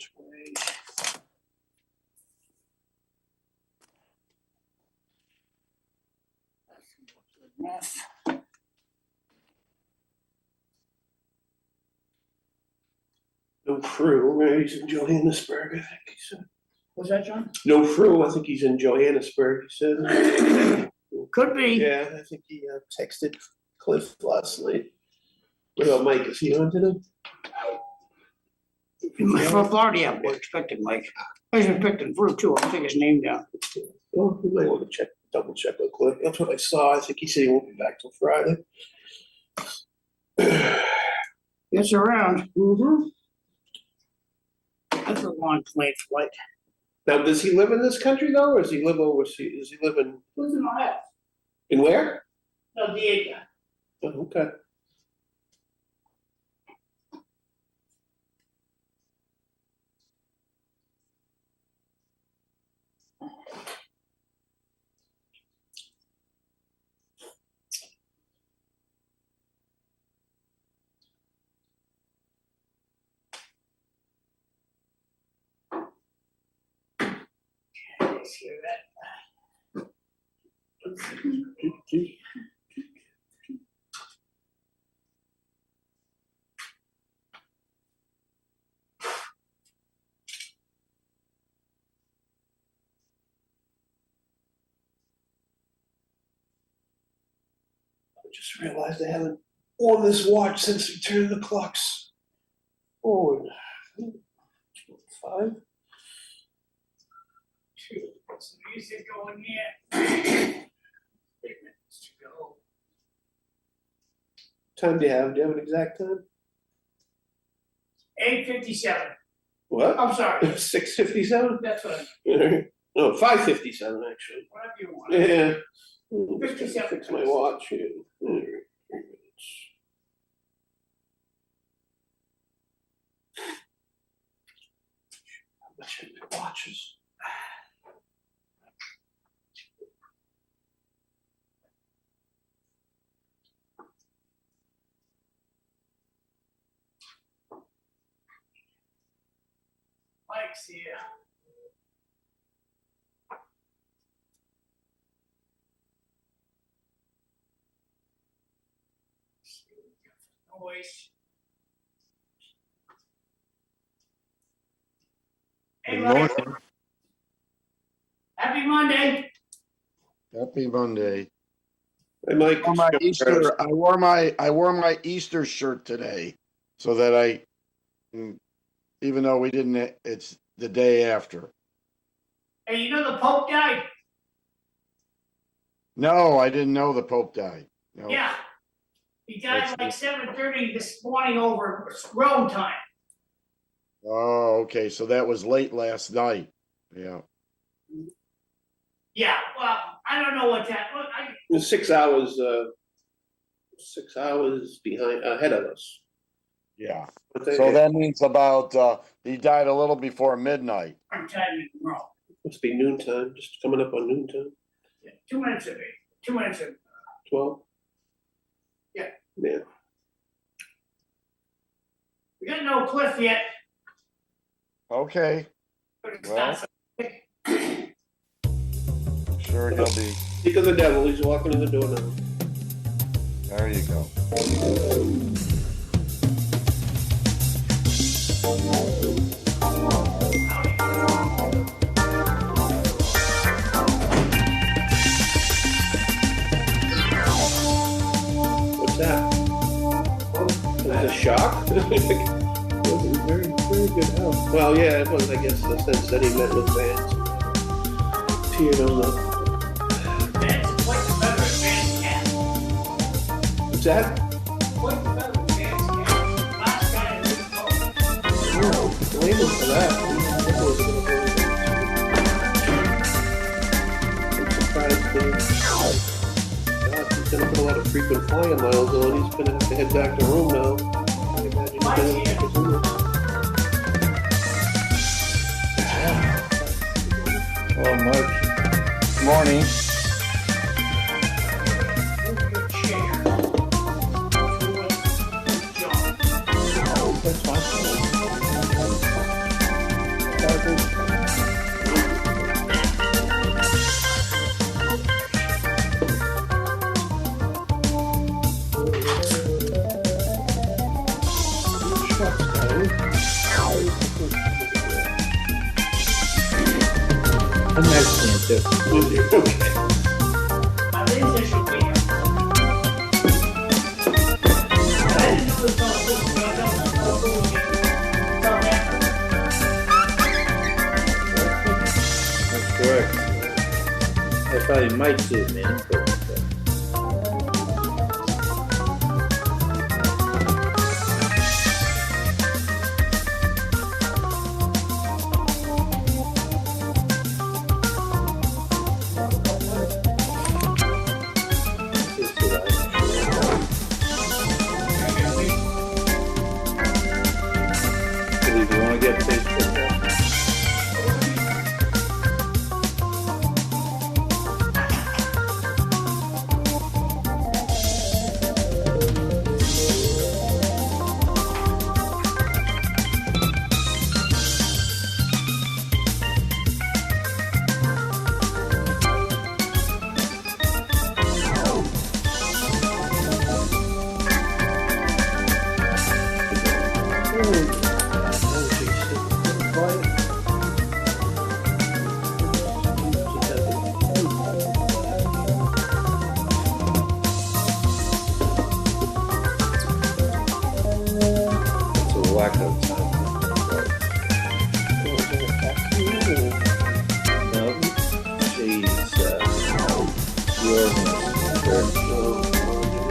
which way? No Fru, he's in Johannesburg, I think he said. Was that John? No Fru, I think he's in Johannesburg, he said. Could be. Yeah, I think he texted Cliff last night. What about Mike, is he on today? For Florida, yeah, we're expecting Mike. I was expecting Fru too, I'll take his name down. Well, we might want to double check with Cliff. That's what I saw. I think he said he won't be back till Friday. Gets around. Mm-hmm. That's a long plane flight. Now, does he live in this country though, or does he live overseas? Does he live in? Who's in Ohio? In where? No, Diego. Oh, okay. Let's hear that. I just realized I haven't worn this watch since we turned the clocks forward. 5. Some music going here. 3 minutes to go. Time do you have? Do you have an exact time? 8:57. What? I'm sorry. 6:57? That's what I, No, 5:57 actually. whatever you want. Yeah. 57. Fix my watch here. 3 minutes. How much are the watches? Mike's here. Noise. Hey, Good Mike. morning. Happy Monday. Happy Monday. Hey, Mike. I wore my Easter shirt today so that even though we didn't, it's the day after. Hey, you know the Pope died? No, I didn't know the Pope died. No. Yeah. He died That's like good. 7:30 this morning over Rome time. Oh, okay. So that was late last night. Yeah. Yeah, well, I don't know what that, well, 6 hours. 6 hours ahead of us. Yeah. But they- So that means about, he died a little before midnight. I'm telling you wrong. Must be noontime. Just coming up on noontime. Yeah, 2 minutes of it. 2 minutes of 12. Yeah. Yeah. we got no Cliff yet. Okay. But it's Well. not Sure he'll be. Speak of the devil. He's walking in the door now. There you go. What's that? Oh, it was a shock. It was a very, very good house. Well, yeah, it was. I guess the sense that he met with fans. Appeared on the. That's quite the better advanced cat. What's that? Quite the better advanced cat. Last guy in this boat. Oh, blame him for that. I'm surprised. God, he's gonna put a lot of frequent flyer miles on. He's gonna have to head back to Rome now. I imagine he's gonna have to do it. Oh, Mark. Morning. Chair. John. Oh, that's fine. I'm actually into. Okay. My laser should be here. I didn't know this was going to South Africa. That's correct. I thought he might zoom in, but if you want to get Facebook there. It's a wacko time. No, she's the organist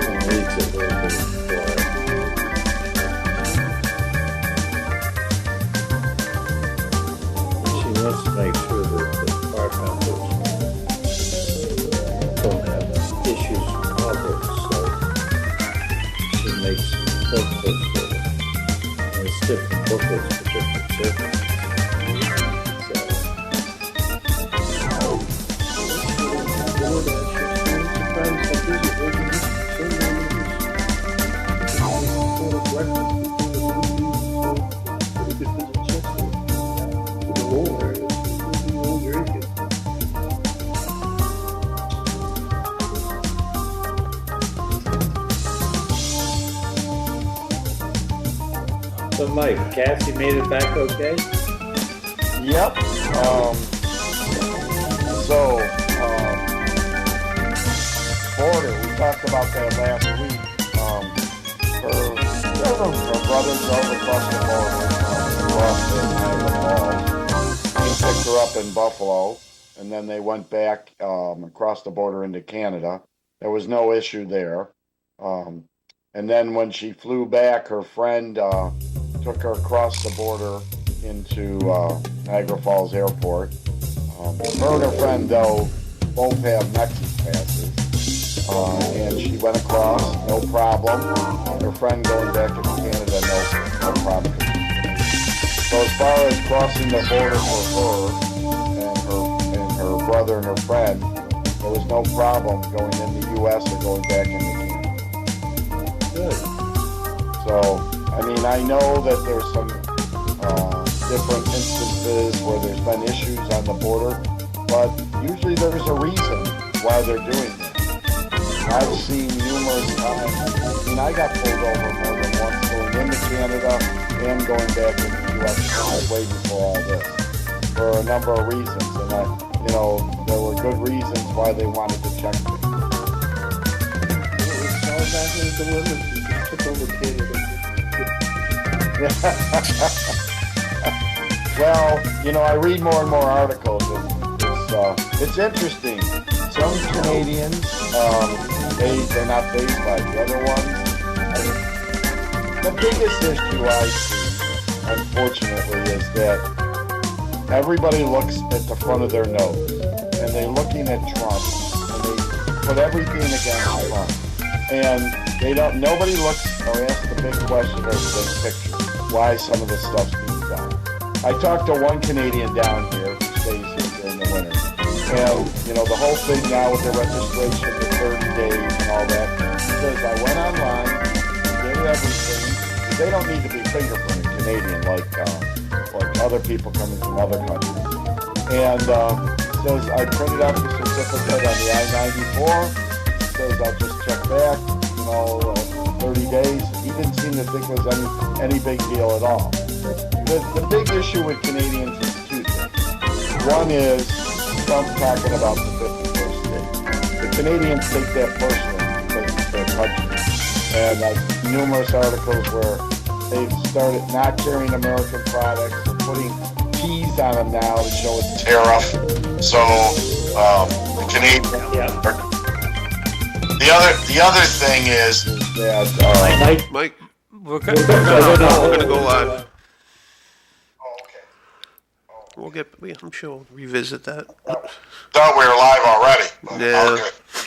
and reads it a little bit for her. She wants to make sure that the bar members don't have issues with problems, so she makes booklets for them. And it's different booklets for different circles. So Mike, Cassie made it back okay? Yep. Border, we talked about that last week. Her brothers drove across the border, across the Niagara Falls. He picked her up in Buffalo, and then they went back across the border into Canada. There was no issue there. And then when she flew back, her friend took her across the border into Niagara Falls Airport. Her and her friend, though, both have Nexus passes. And she went across, no problem. Her friend going back to Canada, no problem. So as far as crossing the border for her and her brother and her friend, there was no problem going in the U.S. or going back into Canada. Good. So, I mean, I know that there's some different instances where there's been issues on the border, but usually there's a reason why they're doing that. I've seen numerous times. I mean, I got pulled over more than once going into Canada and going back into the U.S. way before all this for a number of reasons. And there were good reasons why they wanted to check me. It's all back in the delivery. You just took over Canada. Well, I read more and more articles, and it's interesting. Some Canadians, they're not fazed by it. The other ones, the biggest issue I see, unfortunately, is that everybody looks at the front of their nose, and they're looking at Trump, and they put everything against Trump. And nobody looks or asks the big question or the big picture, why some of the stuff's being done. I talked to one Canadian down here who stays here during the winter. And, the whole thing now with the registration, the 30 days and all that, says I went online, did everything. They don't need to be fingerprinted Canadian like like other people coming from other countries. And says I printed out the certificate on the I-94. Says I'll just check back, 30 days. He didn't seem to think it was any big deal at all. The big issue with Canadians is two things. One is Trump talking about the 51st state. The Canadians take that personally because it's their country. And numerous articles where they've started not carrying American products, they're putting T's on them now to show it's tariff. So the Canadian. The other thing is that Mike, We're good. we're gonna go live. Oh, okay. I'm sure we'll revisit that. Thought we were live already. Yeah.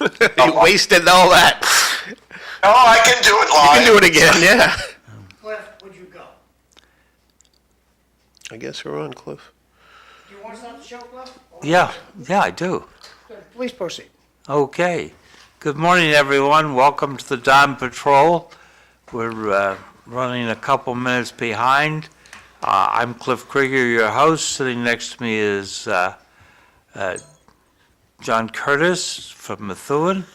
Okay. You wasted all that. No, I can do it You live. can do it again, yeah. Cliff, would you go? I guess we're on, Cliff. Do you want to start the show, Cliff? Yeah, I do. Good. Please proceed. Okay. Good morning, everyone. Welcome to the Dawn Patrol. We're running a couple minutes behind. I'm Cliff Krieger, your host. Sitting next to me is John Curtis from Methuen.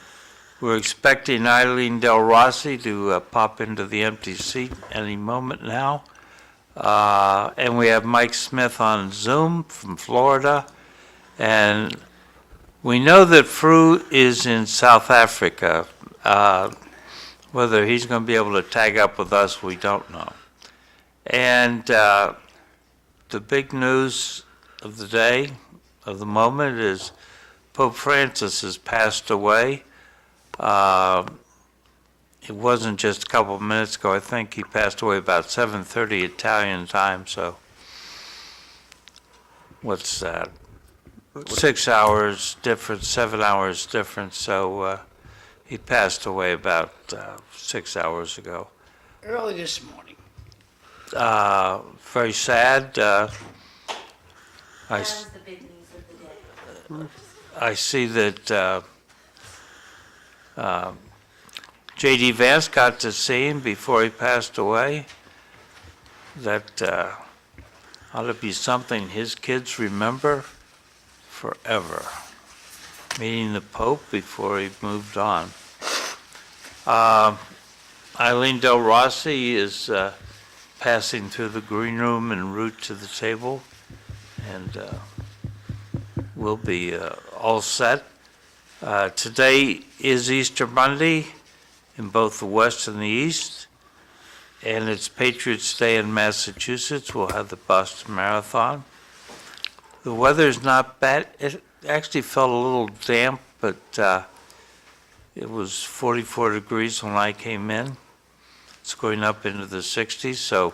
We're expecting Eileen Delrossi to pop into the empty seat any moment now. And we have Mike Smith on Zoom from Florida. And we know that Fru is in South Africa. Whether he's going to be able to tag up with us, we don't know. And the big news of the day, of the moment, is Pope Francis has passed away. It wasn't just a couple of minutes ago. I think he passed away about 7:30 Italian time. So what's that? 6 hours difference, 7 hours difference. So he passed away about 6 hours ago. Early this morning. Very sad. That was the big news of the day. I see that J.D. Vance got to see him before he passed away. That ought to be something his kids remember forever. Meeting the Pope before he moved on. Eileen Delrossi is passing through the green room en route to the table, and we'll be all set. Today is Easter Monday in both the West and the East, and it's Patriots Day in Massachusetts. We'll have the Boston Marathon. The weather's not bad. It actually felt a little damp, but it was 44 degrees when I came in. It's going up into the 60s, so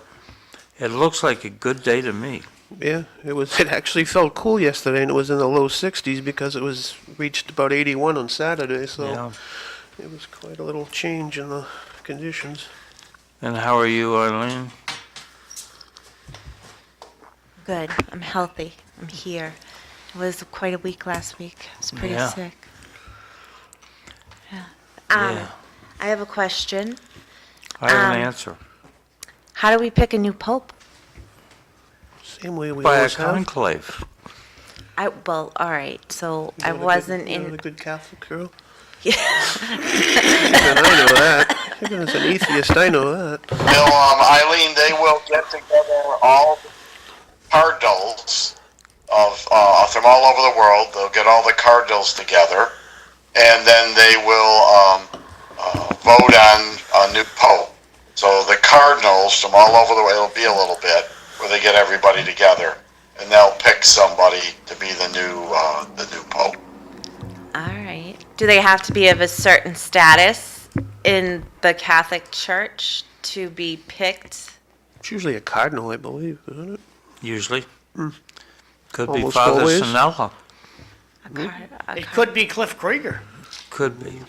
it looks like a good day to me. Yeah, it actually felt cool yesterday, and it was in the low 60s because it was reached about 81 on Saturday, so Yeah. it was quite a little change in the conditions. And how are you, Eileen? Good. I'm healthy. I'm here. It was quite a week last week. I was pretty Yeah. sick. Yeah. Yeah. I have a question. I have an Um, answer. How do we pick a new pope? Same way we By a always have. conclave. Well, all right. So I You're not a wasn't good, you're not a in. good Catholic girl. Yeah. Even I know that. Even as an atheist, I know that. Eileen, they will get together all the cardinals from all over the world. They'll get all the cardinals together, and then they will vote on a new pope. So the cardinals from all over the world, it'll be a little bit where they get everybody together, and they'll pick somebody to be the new pope. All right. Do they have to be of a certain status in the Catholic Church to be picked? It's usually a cardinal, I believe, isn't it? Usually. Could be Almost Father always. Sinella. It could be Cliff Krieger. Could be.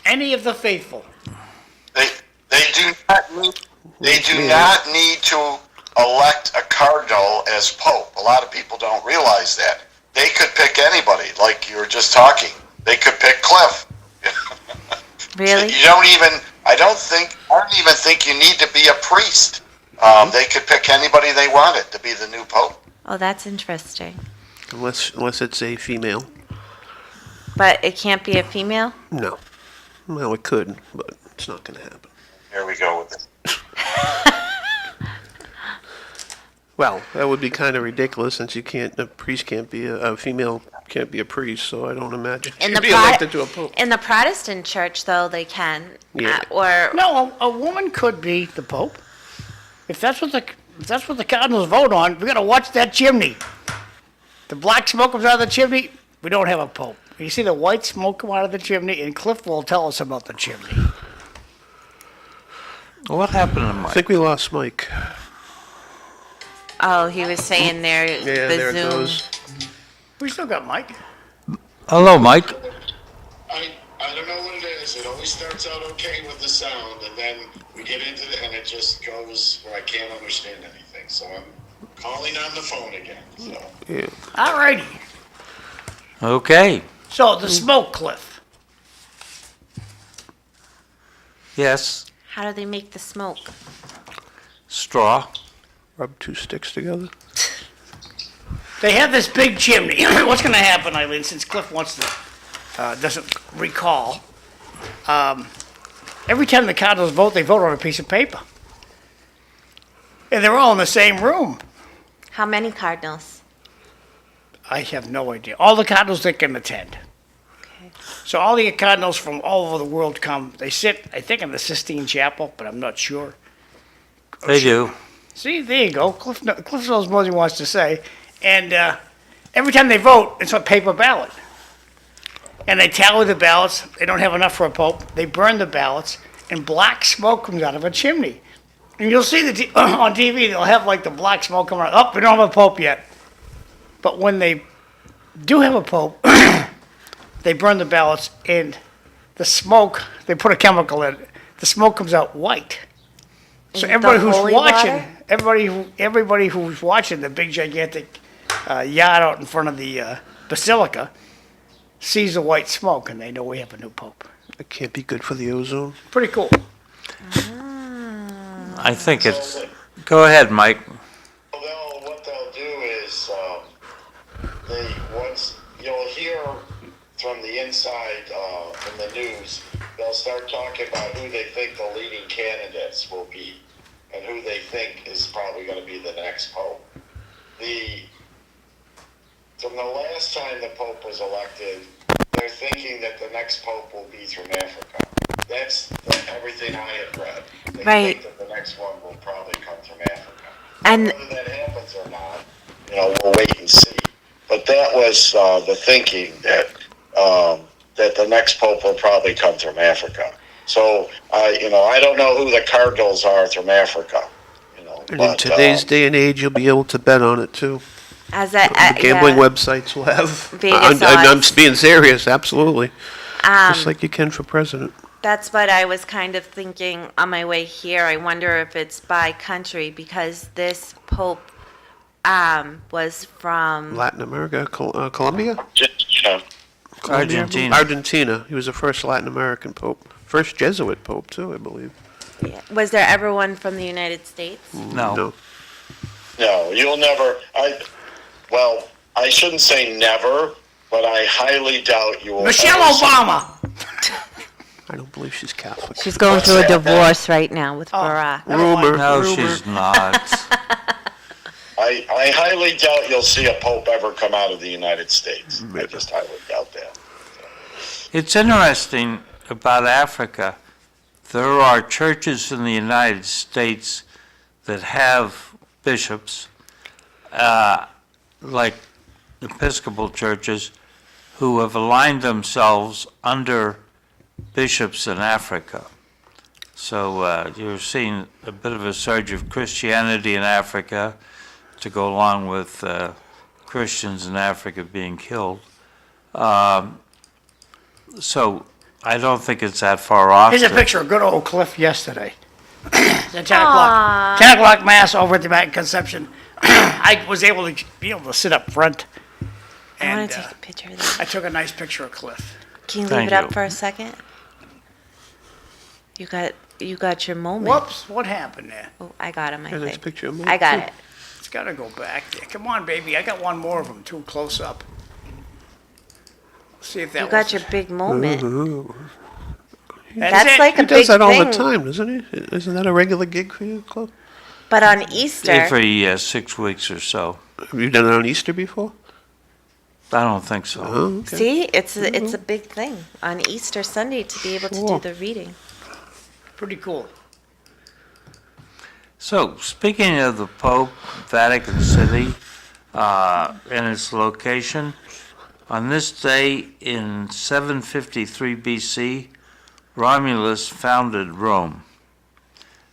Any of the faithful. They do not need to elect a cardinal as pope. A lot of people don't realize that. They could pick anybody, like you were just talking. They could pick Cliff. Really? I don't even think you need to be a priest. They could pick anybody they wanted to be the new pope. Oh, that's interesting. Unless it's a female. But it can't be a female? No. Well, it could, but it's not going to happen. Here we go with it. Well, that would be kind of ridiculous since a priest can't be a female can't be a priest, so I don't imagine she'd be elected to a pope. In the Protestant church, though, they can. Yeah. Or No, a woman could be the Pope. If that's what the Cardinals vote on, we gotta watch that chimney. The black smoke comes out of the chimney, we don't have a Pope. You see the white smoke come out of the chimney, and Cliff will tell us about the chimney. What happened to I Mike? think we lost Mike. oh, he was saying there. Yeah, the there it Zoom. goes. We still got Mike. Hello, Mike. I don't know what it is. It always starts out okay with the sound, and then we get into it, and it just goes where I can't understand anything. So I'm calling on the phone again. So. Yeah. All righty. Okay. So the smoke, Cliff. Yes. How do they make the smoke? Straw. Rub two sticks together. They have this big chimney. What's going to happen, Eileen, since Cliff doesn't recall? Every time the Cardinals vote, they vote on a piece of paper. And they're all in the same room. How many cardinals? I have no idea. All the Cardinals that can attend. Okay. So all the Cardinals from all over the world come. They sit, I think, in the Sistine Chapel, but I'm not sure. They do. See, there you go. Cliff knows more than he wants to say. And every time they vote, it's a paper ballot. And they tally the ballots. They don't have enough for a pope. They burn the ballots, and black smoke comes out of a chimney. And you'll see on TV, they'll have like the black smoke coming out. Oh, we don't have a pope yet. But when they do have a pope, they burn the ballots, and the smoke, they put a chemical in it. The smoke comes out white. So The everybody who's holy watching, water? everybody who's watching the big gigantic yacht out in front of the basilica sees the white smoke, and they know we have a new pope. It can't be good for the ozone. Pretty cool. I think it's. Go ahead, Mike. What they'll do is once you'll hear from the inside in the news, they'll start talking about who they think the leading candidates will be and who they think is probably going to be the next pope. From the last time the pope was elected, they're thinking that the next pope will be from Africa. That's everything I have read. They Right. think that the next one will probably come from Africa. And Whether that happens or not, we'll wait and see. But that was the thinking that the next pope will probably come from Africa. So I don't know who the Cardinals are from Africa. And in today's day and age, you'll be able to bet on it too. as a The gambling yeah. websites will have. Vegas I'm odds. being serious, absolutely. Just like you can for president. That's what I was kind of thinking on my way here. I wonder if it's by country because this pope was from Latin America, Colombia? Yeah. Colombia? Argentina. Argentina. He was the first Latin American pope. First Jesuit pope, too, I believe. Was there ever one from the United States? No. No, you'll never. I shouldn't say never, but I highly doubt you will. Michelle ever see- Obama. I don't believe she's Catholic. She's going through a divorce right now with Barack. Rumor. No, rumor. she's not. I highly doubt you'll see a pope ever come out of the United States. I just highly doubt that. It's interesting about Africa. There are churches in the United States that have bishops, like Episcopal churches, who have aligned themselves under bishops in Africa. So you're seeing a bit of a surge of Christianity in Africa to go along with Christians in Africa being killed. So I don't think it's that far off. Here's a picture of good old Cliff yesterday. The 10 o'clock, 10 o'clock mass over at the Immaculate Conception. I was able to sit up front. I And want to take a picture of that. I took a nice picture of Cliff. Can you leave Thank it up you. for a second? You got You got your moment. Whoops, what happened there? Oh, I got him, I Yeah, nice think. picture of I got it. It's gotta go back there. Come on, baby, I got one more of them, too close up. See if that You got was- your big moment. That's That's it. like a He big does that all the thing. time, doesn't he? Isn't that a regular gig for you, Cliff? But on Easter, Every 6 weeks or so. Have you done it on Easter before? I don't think so. Oh, okay. see, it's a big thing on Easter Sunday to be able to do Cool. the reading. Pretty cool. So, speaking of the Pope, Vatican City, and its location, on this day in 753 BC, Romulus founded Rome.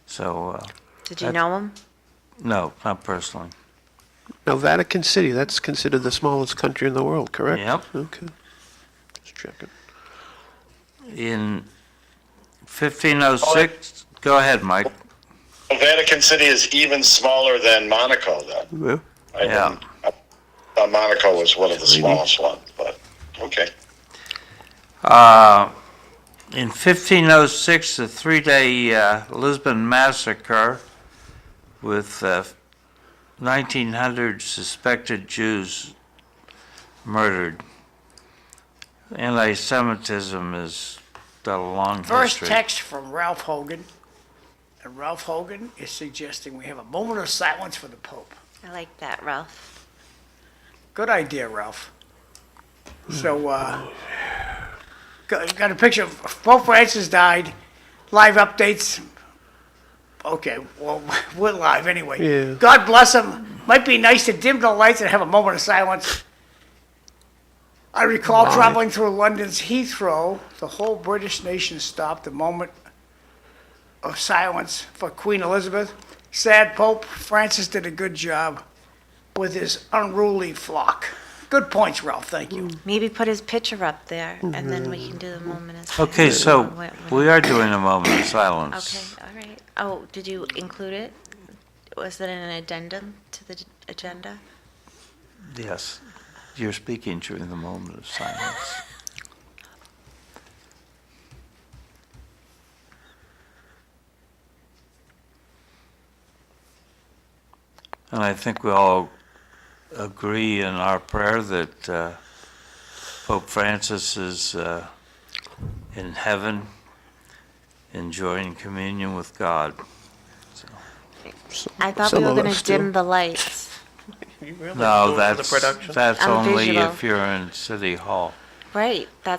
So, Did you That- know him? no, not personally. Now, Vatican City, that's considered the smallest country in the world, correct? Yep. Okay. Just checking. In 1506, go ahead, Mike. Vatican City is even smaller than Monaco then. Yeah. Yeah. Monaco was one of the smallest ones, but, okay. In 1506, the three-day Lisbon massacre with 1,900 suspected Jews murdered. Anti-Semitism has got a long First history. text from Ralph Hogan. And Ralph Hogan is suggesting we have a moment of silence for the Pope. I like that, Ralph. Good idea, Ralph. So, got a picture of Pope Francis died. Live updates. Okay, well, we're live anyway. Yeah. God bless him. Might be nice to dim the lights and have a moment of silence. I recall traveling through London's Heathrow. The whole British nation stopped. A moment of silence for Queen Elizabeth. Sad Pope Francis did a good job with his unruly flock. Good points, Ralph. Thank you. Maybe put his picture up there, and then we can do the moment of silence. Okay, so When- we are doing a moment of silence. Okay, all right. Oh, did you include it? Was it an addendum to the agenda? Yes, you're speaking during the moment of silence. And I think we all agree in our prayer that Pope Francis is in heaven, enjoying communion with God. I thought Some we were of going us to do. dim the lights. No, that's I'm only visual. if you're in City Hall. Right, I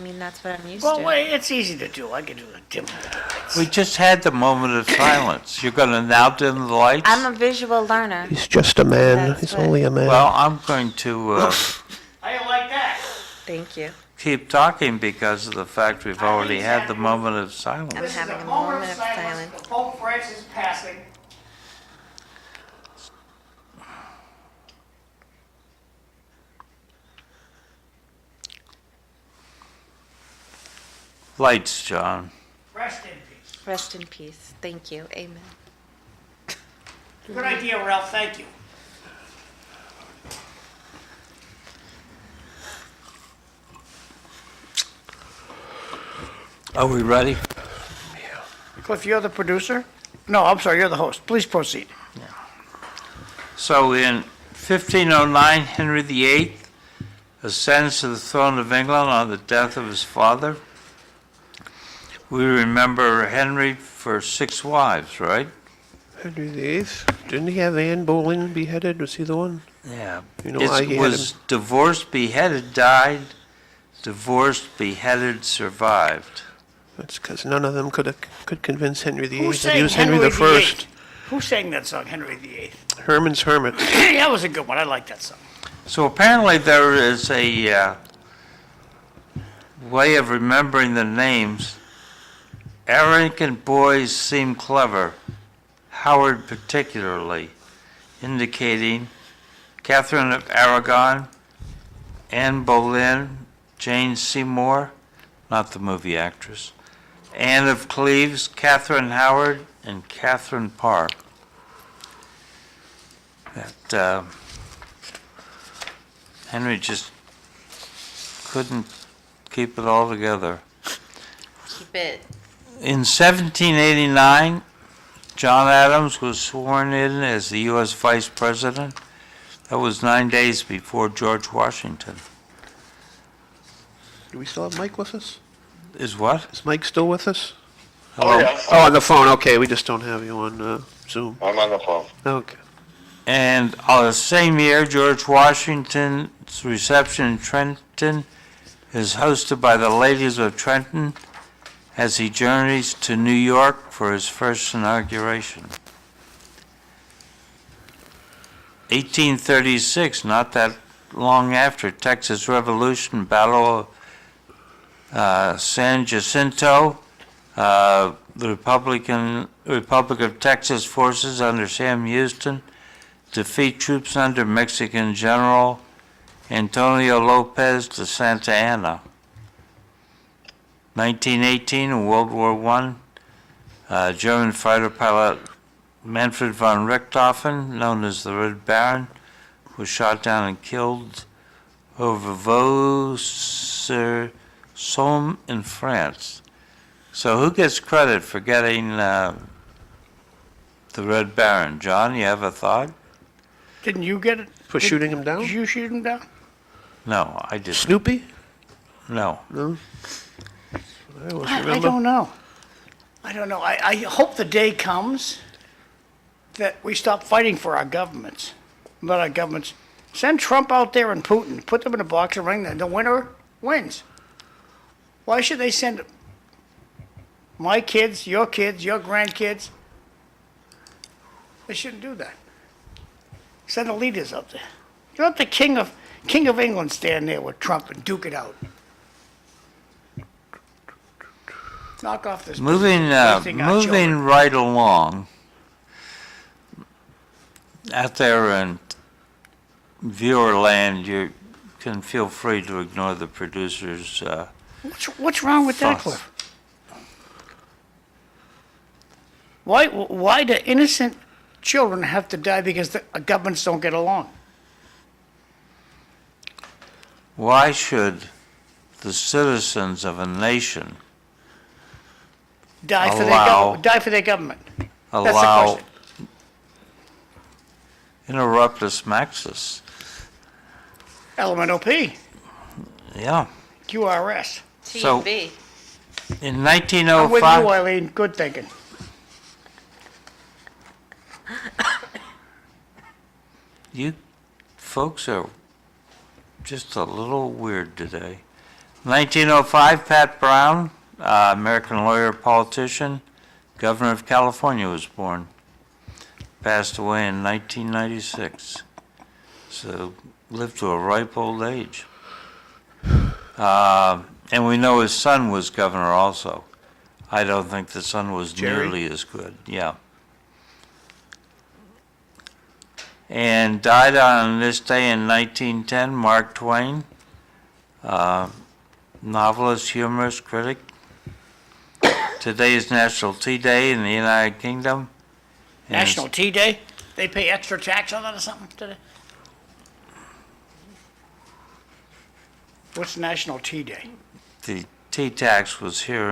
mean, that's what I'm used Well, to. wait, it's easy to do. I can do the dim the lights. We just had the moment of silence. You're going to now dim the lights? I'm a visual learner. He's just a man. That's He's what- only a man. Well, I'm going to I don't like that. Thank you. keep talking because of the fact we've already had the moment of silence. I'm This is having a a moment moment of of silence silence. for Pope Francis passing. Lights, John. Rest in peace. Rest in peace. Thank you. Amen. Good idea, Ralph. Thank you. Are we ready? Cliff, you're the producer? No, I'm sorry, you're the host. Please proceed. So in 1509, Henry VIII ascends to the throne of England on the death of his father. We remember Henry for 6 wives, right? Henry VIII. Didn't he have Anne Boleyn beheaded? Was he the one? Yeah. You know why he It had was divorced, beheaded, died, divorced, beheaded, survived. That's because none of them could convince Henry VIII Who that sang he was Henry Henry the First. Who sang that song, Henry VIII? Herman's Hermit. That was a good one. I like that song. So apparently there is a way of remembering the names. Arrogant boys seem clever, Howard particularly, indicating Catherine of Aragon, Anne Boleyn, Jane Seymour, not the movie actress, Anne of Cleves, Catherine Howard, and Catherine Parr. That Henry just couldn't keep it all together. Keep it In 1789, John Adams was sworn in as the U.S. Vice President. That was 9 days before George Washington. Do we still have Mike with us? Is what? Is Mike still with us? Oh, yeah. Oh, on the phone, okay, we just don't have you on Zoom. I'm on the phone. Okay. And the same year, George Washington's reception in Trenton is hosted by the ladies of Trenton as he journeys to New York for his first inauguration. 1836, not that long after Texas Revolution, Battle of San Jacinto, the Republic of Texas forces under Sam Houston defeat troops under Mexican General Antonio Lopez de Santa Anna. 1918, in World War I, German fighter pilot Manfred von Richthofen, known as the Red Baron, was shot down and killed over Vaux-sur-Somme in France. So who gets credit for getting the Red Baron? John, you have a thought? Didn't you get it? For shooting him down? Did you shoot him down? No, I didn't. Snoopy? No. No? I always I remember. don't know. I don't know. I hope the day comes that we stop fighting for our governments. Let our governments send Trump out there and Putin, put them in a box and ring them. The winner wins. Why should they send my kids, your grandkids? They shouldn't do that. Send the leaders up there. You let the King of England stand there with Trump and duke it out. Knock off this. Moving wasting our children. right along, out there in viewer land, you can feel free to ignore the producers. What's wrong with that, Thoughts? Cliff? Why do innocent children have to die because the governments don't get along? Why should the citizens of a nation Die for their government. That's the allow question. interruptus maxis? LMNOP, Yeah. QRS. So- TV. In I'm with you, 1905, Eileen. Good thinking. you folks are just a little weird today. 1905, Pat Brown, American lawyer, politician, governor of California, was born. Passed away in 1996. So lived to a ripe old age. And we know his son was governor also. I don't think the son was Jerry? nearly as good. Yeah. And died on this day in 1910, Mark Twain, novelist, humorist, critic. Today is National Tea Day in the United Kingdom. And National Tea Day? They pay extra tax on that or something today? What's National Tea Day? the tea tax was here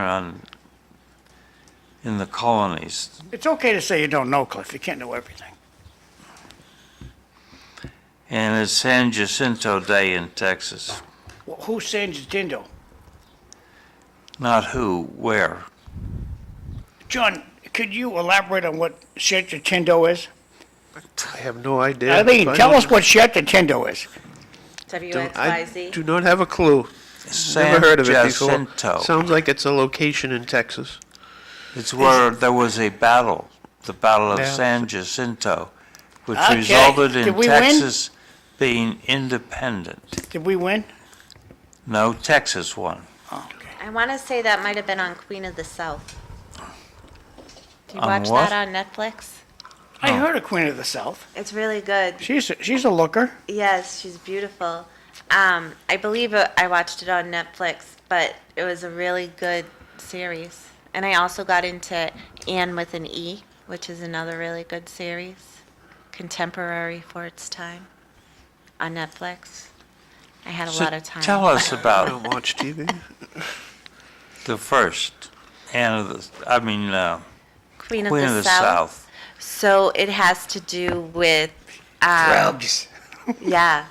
in the colonies. It's okay to say you don't know, Cliff. You can't know everything. And it's San Jacinto Day in Texas. Well, who's San Jacinto? Not who, where. John, Could you elaborate on what San Jacinto is? I have no idea. Eileen, I tell don't- us what San Jacinto is. I WXYZ. do not have a clue. San Never heard of it before. Jacinto. Sounds like it's a location in Texas. It's where there was a battle, the Battle of Yeah. San Jacinto, which Okay. resulted in Did we win? Texas being independent. Did we win? No, Texas won. Oh, okay. I want to say that might have been on Queen of the South. Do you On watch what? that on Netflix? I heard of Queen of the South. It's really good. She's a looker. Yes, she's beautiful. I believe I watched it on Netflix, but it was a really good series. And I also got into Anne with an E, which is another really good series, contemporary for its time, on Netflix. I had a So lot of time. tell us I about don't watch TV. the first Queen Queen of the South. So it has to do with Drugs. yeah,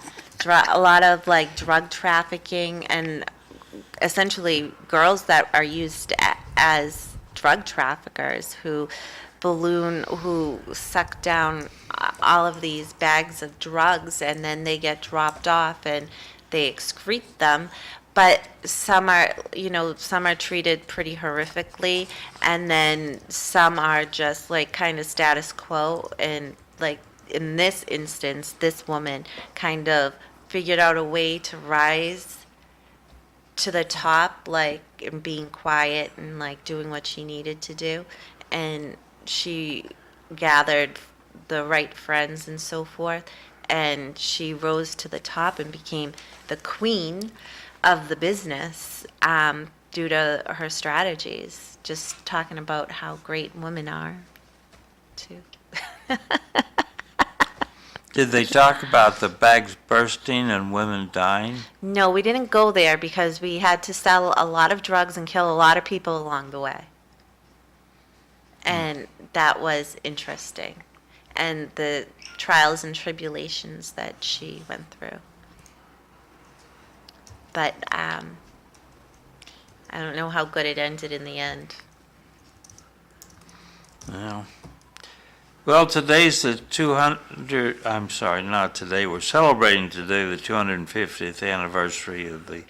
a lot of like drug trafficking and essentially girls that are used as drug traffickers who suck down all of these bags of drugs and then they get dropped off and they excrete them. But some are treated pretty horrifically, and then some are just like kind of status quo. And like in this instance, this woman kind of figured out a way to rise to the top, like and being quiet and like doing what she needed to do. And she gathered the right friends and so forth, and she rose to the top and became the queen of the business due to her strategies. Just talking about how great women are, too. Did they talk about the bags bursting and women dying? No, we didn't go there because we had to sell a lot of drugs and kill a lot of people along the way. And that was interesting. And the trials and tribulations that she went through. But I don't know how good it ended in the end. Yeah. Well, today's the 200, I'm sorry, not today, we're celebrating today the 250th anniversary of the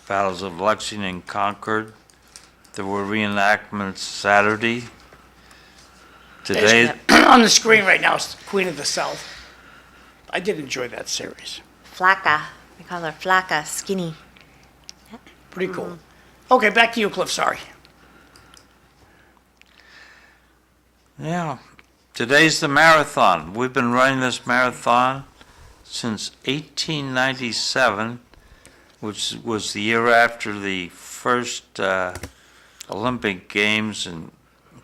battles of Lexington and Concord. There were reenactments Saturday. Today, On the screen right now is Queen of the South. I did enjoy that series. Flaca. We call her Flaca, skinny. Pretty cool. Okay, back to you, Cliff. Sorry. yeah, today's the marathon. We've been running this marathon since 1897, which was the year after the first Olympic Games in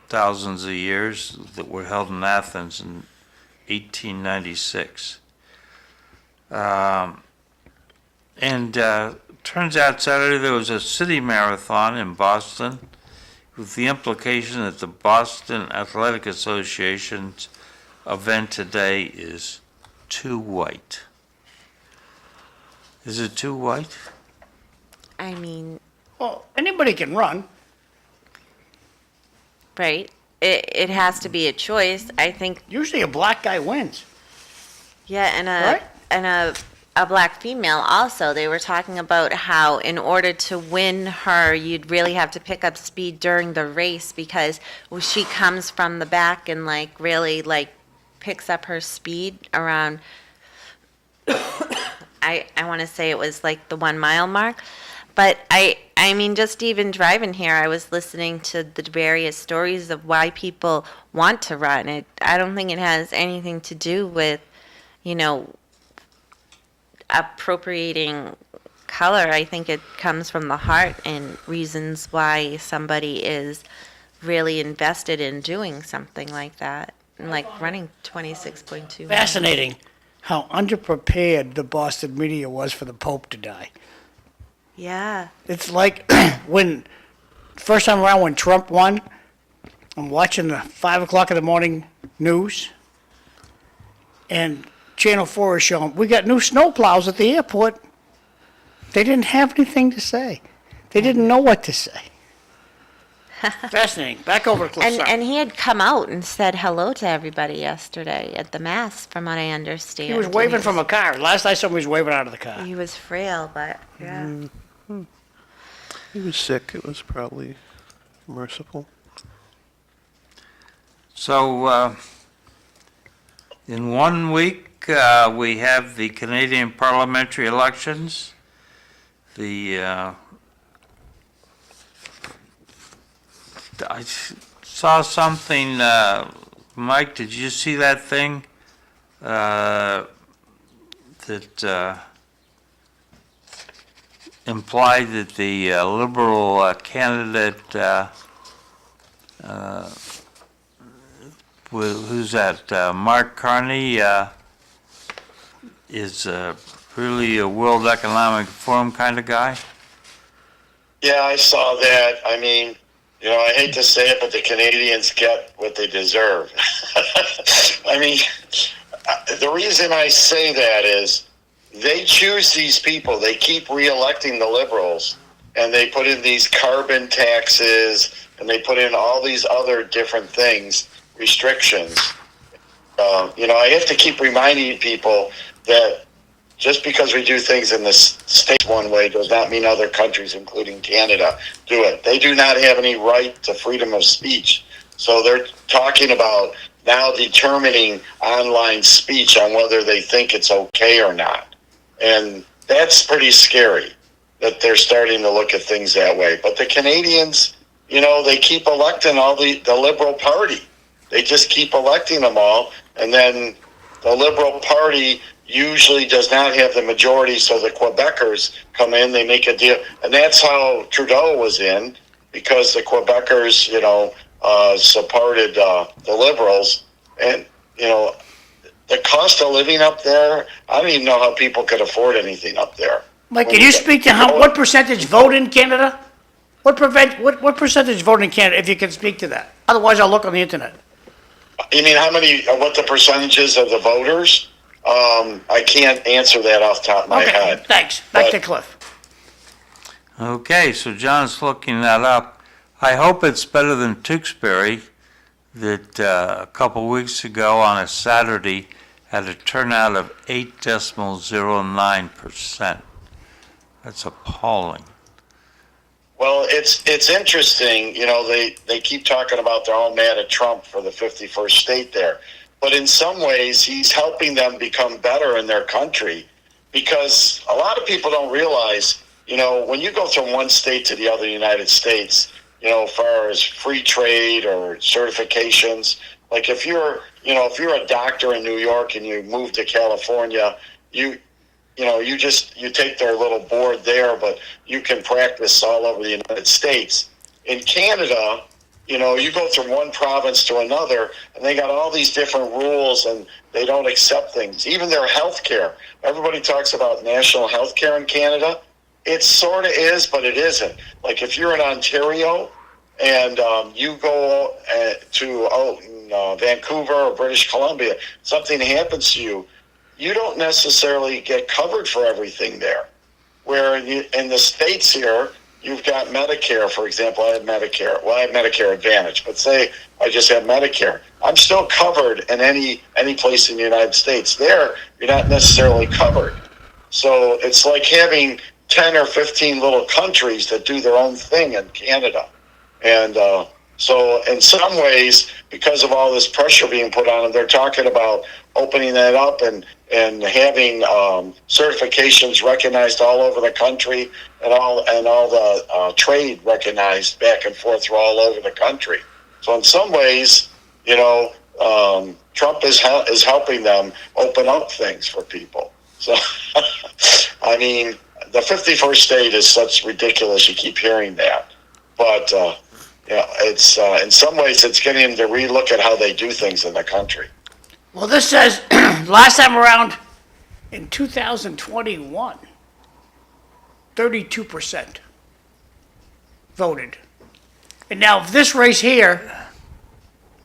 thousands of years that were held in Athens in 1896. Turns out Saturday there was a city marathon in Boston with the implication that the Boston Athletic Association's event today is too white. Is it too white? I mean, Well, anybody can run. right? It has to be a choice. I think, Usually a black guy wins. yeah, Right? and a black female also. They were talking about how in order to win her, you'd really have to pick up speed during the race because she comes from the back and like really like picks up her speed around. I want to say it was like the 1 mile mark. But I mean, just even driving here, I was listening to the various stories of why people want to run. I don't think it has anything to do with, appropriating color. I think it comes from the heart and reasons why somebody is really invested in doing something like that, like running 26.2 miles. Fascinating how underprepared the Boston media was for the Pope to die. Yeah. It's like when, first time around when Trump won, I'm watching the 5 o'clock in the morning news, and Channel 4 is showing, we got new snowplows at the airport. They didn't have anything to say. They didn't know what to say. Fascinating. Back over to Cliff. And he had come out and said hello to everybody yesterday at the Mass, from what I understand. He was waving from a car. Last I saw him, he was waving out of the car. He was frail, but yeah. He was sick. It was probably merciful. So, in 1 week, we have the Canadian parliamentary elections. I saw something, Mike, did you see that thing? That implied that the Liberal candidate, who's that, Mark Carney, is really a World Economic Forum kind of guy? Yeah, I saw that. I mean, I hate to say it, but the Canadians get what they deserve. I mean, the reason I say that is they choose these people. They keep reelecting the Liberals, and they put in these carbon taxes, and they put in all these other different things, restrictions. I have to keep reminding people that just because we do things in the States one way does not mean other countries, including Canada, do it. They do not have any right to freedom of speech. So they're talking about now determining online speech on whether they think it's okay or not. And that's pretty scary that they're starting to look at things that way. But the Canadians, they keep electing all the Liberal Party. They just keep electing them all. And then the Liberal Party usually does not have the majority, so the Quebecers come in, they make a deal. And that's how Trudeau was in, because the Quebecers, supported the Liberals. And, the cost of living up there, I don't even know how people could afford anything up there. Mike, can you speak to what percentage vote in Canada? What percentage vote in Canada, if you can speak to that? Otherwise, I'll look on the internet. You mean what the percentages of the voters? I can't answer that off the top of my head. Okay, thanks. Back to Cliff. Okay, so John's looking that up. I hope it's better than Tewksbury, that a couple weeks ago on a Saturday had a turnout of 8.09%. That's appalling. Well, it's interesting. They keep talking about they're all mad at Trump for the 51st state there. But in some ways, he's helping them become better in their country, because a lot of people don't realize, when you go from one state to the other United States, as far as free trade or certifications, like if you're a doctor in New York and you move to California, you take their little board there, but you can practice all over the United States. In Canada, you go from one province to another, and they got all these different rules, and they don't accept things. Even their health care. Everybody talks about national health care in Canada. It sort of is, but it isn't. Like if you're in Ontario and you go to Vancouver or British Columbia, something happens to you, you don't necessarily get covered for everything there. Where in the States here, you've got Medicare, for example. I have Medicare. Well, I have Medicare Advantage, but say I just have Medicare. I'm still covered in any place in the United States. There, you're not necessarily covered. So it's like having 10 or 15 little countries that do their own thing in Canada. And so in some ways, because of all this pressure being put on them, they're talking about opening that up and having certifications recognized all over the country, and all the trade recognized back and forth through all over the country. So in some ways, Trump is helping them open up things for people. So, I mean, the 51st state is such ridiculous. You keep hearing that, but it's in some ways it's getting them to relook at how they do things in the country. Well, this says last time around in 2021, 32% voted. And now this race here,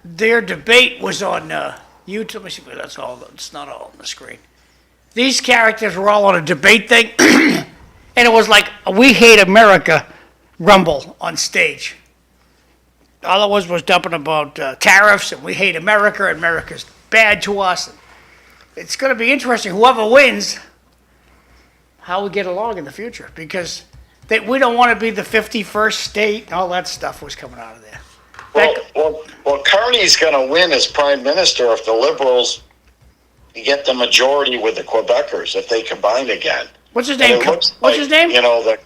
their debate was on YouTube. Let me see if that's all. It's not all on the screen. These characters were all on a debate thing, and it was like a "We Hate America" rumble on stage. All it was dumping about tariffs, and we hate America, and America's bad to us. It's going to be interesting, whoever wins, how we get along in the future, because we don't want to be the 51st state, and all that stuff was coming out of there. Well, Carney's going to win as prime minister if the Liberals get the majority with the Quebecers, if they combine again. What's his name? What's his name? The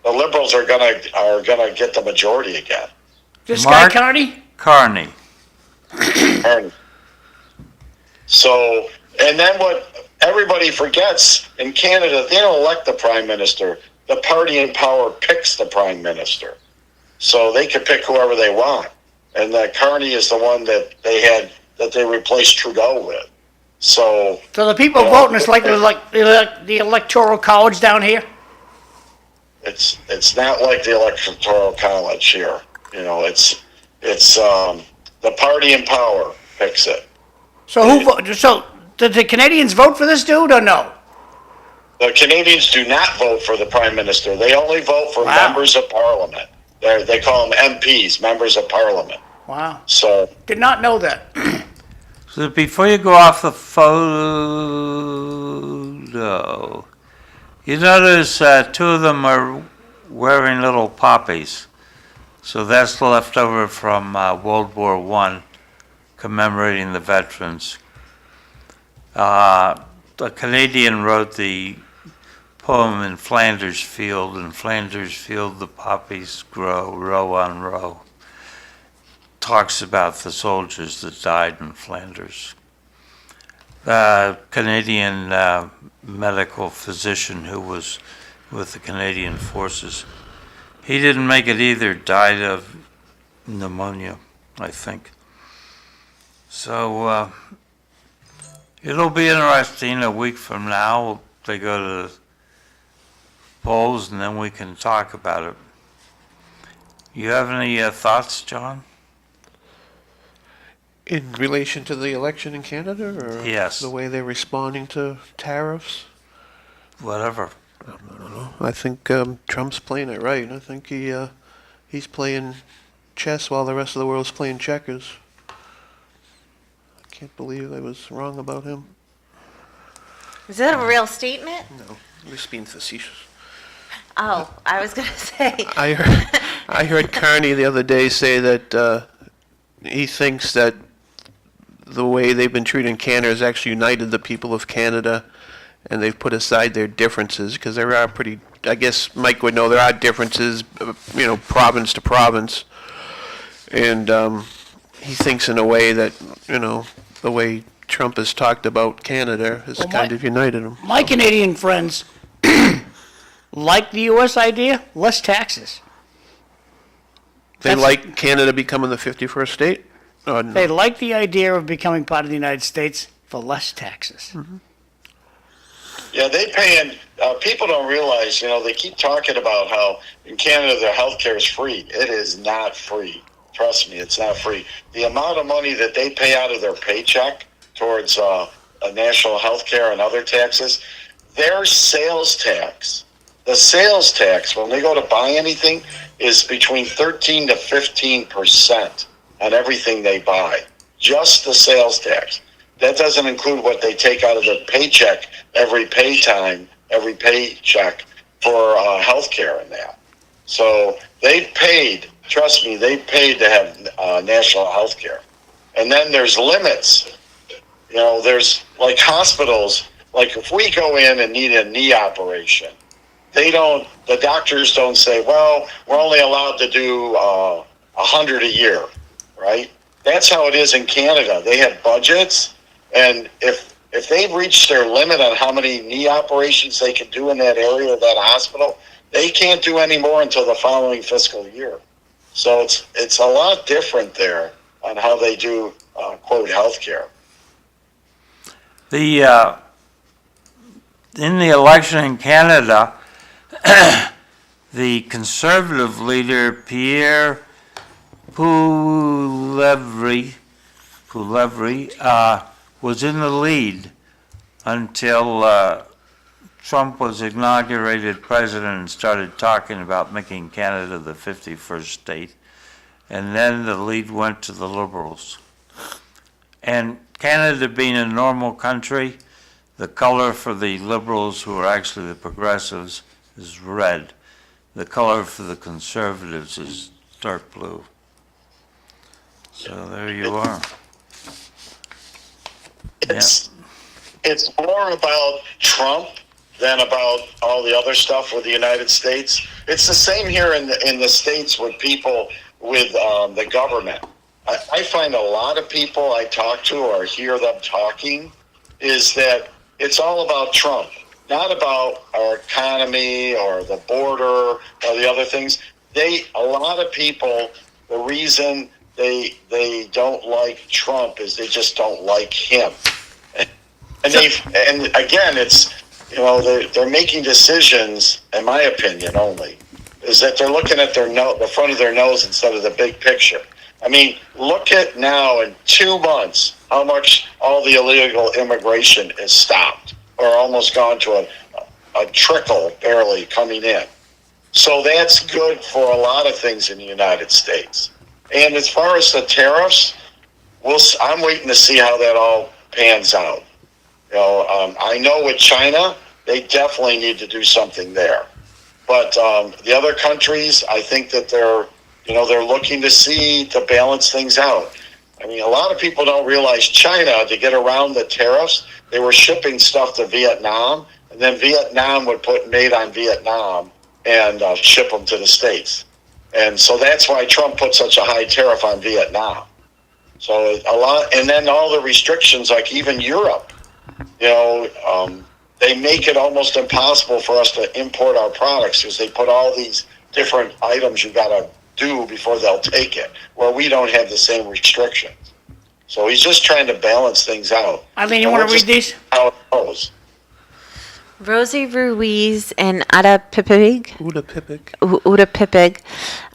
Liberals are gonna get the majority again. This guy Carney? Carney. So, and then what everybody forgets, in Canada, they don't elect the prime minister. The party in power picks the prime minister. So they can pick whoever they want. And Carney is the one that they replaced Trudeau with. So the people voting is like the electoral college down here? It's not like the electoral college here. It's the party in power picks it. So did the Canadians vote for this dude or no? The Canadians do not vote for the prime minister. They only vote for Wow. members of parliament. They call them MPs, members of parliament. Wow. So Did not know that. So before you go off the photo, you notice two of them are wearing little poppies. So that's left over from World War I, commemorating the veterans. A Canadian wrote the poem In Flanders Field the poppies grow row on row. Talks about the soldiers that died in Flanders. The Canadian medical physician who was with the Canadian forces, he didn't make it either, died of pneumonia, I think. So it'll be interesting a week from now. They go to the polls and then we can talk about it. You have any thoughts, John? In relation to the election in Canada, or Yes. the way they're responding to tariffs? Whatever. I think Trump's playing it right. I think he's playing chess while the rest of the world's playing checkers. I can't believe I was wrong about him. Is that a real statement? No, I'm just being facetious. Oh, I was gonna say. I heard Carney the other day say that he thinks that the way they've been treating Canada has actually united the people of Canada, and they've put aside their differences, because there are pretty, I guess Mike would know, there are differences, province to province. And he thinks in a way that, the way Trump has talked about Canada has kind of united them. My Canadian friends like the U.S. idea, less taxes. They like Canada becoming the 51st state? No. They like the idea of becoming part of the United States for less taxes. Mm-hmm. yeah, they pay in. People don't realize, they keep talking about how in Canada their health care is free. It is not free. Trust me, it's not free. The amount of money that they pay out of their paycheck towards national health care and other taxes, their sales tax, the sales tax, when they go to buy anything, is between 13 to 15% on everything they buy. Just the sales tax. That doesn't include what they take out of their paycheck every paycheck for health care and that. So they've paid, trust me, they've paid to have national health care. And then there's limits. There's like hospitals, like if we go in and need a knee operation, the doctors don't say, well, we're only allowed to do 100 a year, right? That's how it is in Canada. They have budgets, and if they've reached their limit on how many knee operations they can do in that area of that hospital, they can't do any more until the following fiscal year. So it's a lot different there on how they do, quote, health care. In the election in Canada, the Conservative leader, Pierre Poilievre, was in the lead until Trump was inaugurated president and started talking about making Canada the 51st state. And then the lead went to the Liberals. And Canada being a normal country, the color for the Liberals, who are actually the progressives, is red. The color for the Conservatives is dark blue. So there you are. It's more about Trump than about all the other stuff with the United States. It's the same here in the States with people with the government. I find a lot of people I talk to or hear them talking is that it's all about Trump, not about our economy or the border or the other things. A lot of people, the reason they don't like Trump is they just don't like him. And again, it's, they're making decisions, in my opinion only, is that they're looking at the front of their nose instead of the big picture. I mean, look at now in 2 months how much all the illegal immigration is stopped or almost gone to a trickle barely coming in. So that's good for a lot of things in the United States. And as far as the tariffs, I'm waiting to see how that all pans out. I know with China, they definitely need to do something there. But the other countries, I think that they're looking to balance things out. I mean, a lot of people don't realize China, to get around the tariffs, they were shipping stuff to Vietnam, and then Vietnam would put made on Vietnam and ship them to the States. And so that's why Trump put such a high tariff on Vietnam. So and then all the restrictions, like even Europe, they make it almost impossible for us to import our products because they put all these different items you got to do before they'll take it, where we don't have the same restrictions. So he's just trying to balance things out. Eileen, you want to read these? How it goes. Rosie Ruiz and Uda Uda Pipig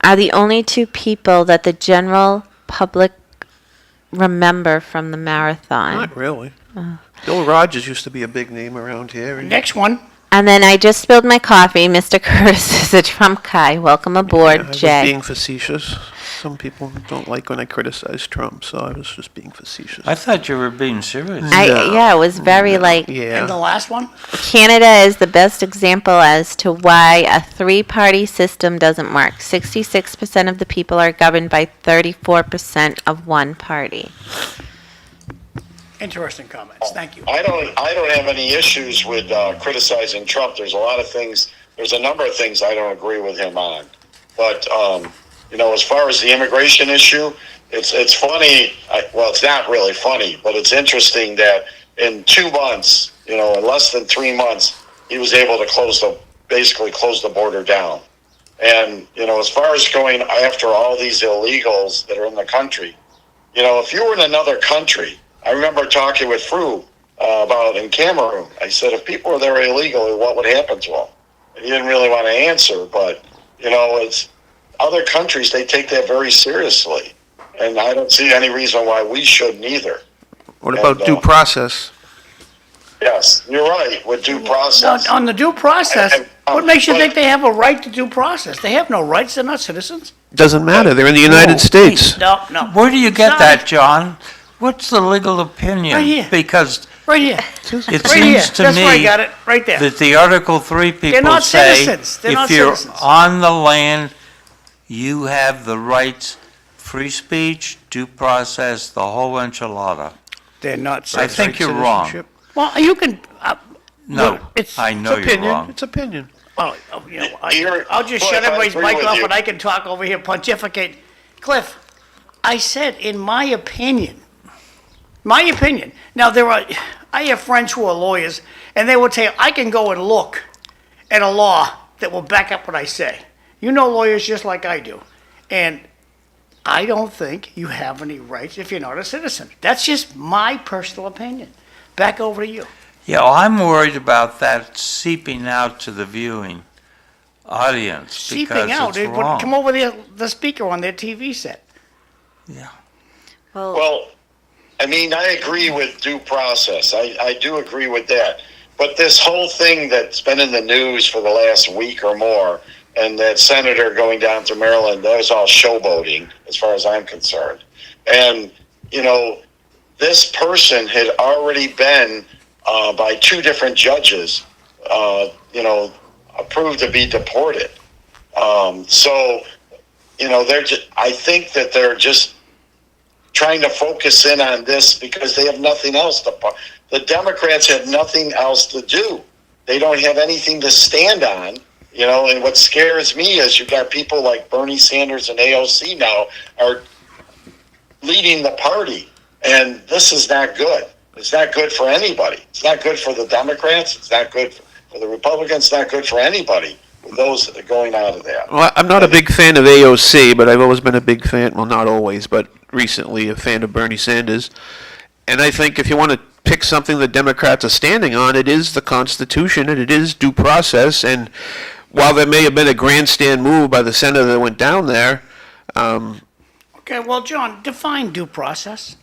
are the only two people that the general public remember from the marathon. Not really. Bill Rogers used to be a big name around here. And Next one. And then I just spilled my coffee. Mr. Curtis is a Trump guy. Welcome aboard, I was Jay. being facetious. Some people don't like when I criticize Trump, so I was just being facetious. I thought you were being serious. Yeah, it was very And the Yeah. last one. Canada is the best example as to why a three-party system doesn't work. 66% of the people are governed by 34% of one party. Interesting comments. Thank you. I don't have any issues with criticizing Trump. There's a number of things I don't agree with him on. But as far as the immigration issue, it's funny. It's not really funny, but it's interesting that in 2 months, in less than 3 months, he was able to basically close the border down. And as far as going after all these illegals that are in the country, if you were in another country. I remember talking with Fru about in Cameroon. I said, if people were there illegally, what would happen to them? And he didn't really want to answer, but, it's other countries, they take that very seriously. And I don't see any reason why we shouldn't either. What about due process? Yes, you're right, with due process. On the due process, And- what makes you but- think they have a right to due process? They have no rights. They're not citizens. Doesn't matter. They're in the United States. No. Where do you get Sorry. that, John? What's the legal opinion? Right here. Because Right here. it Right here. seems to That's where I me got it. Right there. that the Article 3 people not say citizens. They're if not you're citizens. on the land, you have the rights, free speech, due process, the whole enchilada. They're not I citizens. think you're wrong. Citizenship. Well, you can. No, it's I know It's you're opinion. wrong. It's opinion. I'll just shut everybody's mic off and I can talk over here, pontificate. Cliff, I said, in my opinion. Now, I have friends who are lawyers, and they will tell you, I can go and look at a law that will back up what I say. You know lawyers just like I do. And I don't think you have any rights if you're not a citizen. That's just my personal opinion. Back over to you. Yeah, well, I'm worried about that seeping out to the viewing audience Seeping out. because It it's would wrong. come over the speaker on their TV set. Yeah. Well, I agree with due process. I do agree with that. But this whole thing that's been in the news for the last week or more, and that senator going down to Maryland, that was all showboating as far as I'm concerned. And, this person had already been, by 2 different judges, approved to be deported. I think that they're just trying to focus in on this because they have nothing else the Democrats have nothing else to do. They don't have anything to stand on, and what scares me is you've got people like Bernie Sanders and AOC now are leading the party, and this is not good. It's not good for anybody. It's not good for the Democrats. It's not good for the Republicans. It's not good for anybody with those that are going out of that. Well, I'm not a big fan of AOC, but I've always been a big fan, well, not always, but recently a fan of Bernie Sanders. And I think if you want to pick something the Democrats are standing on, it is the Constitution and it is due process. And while there may have been a grandstand move by the senator that went down there, Okay, well, John, define due process.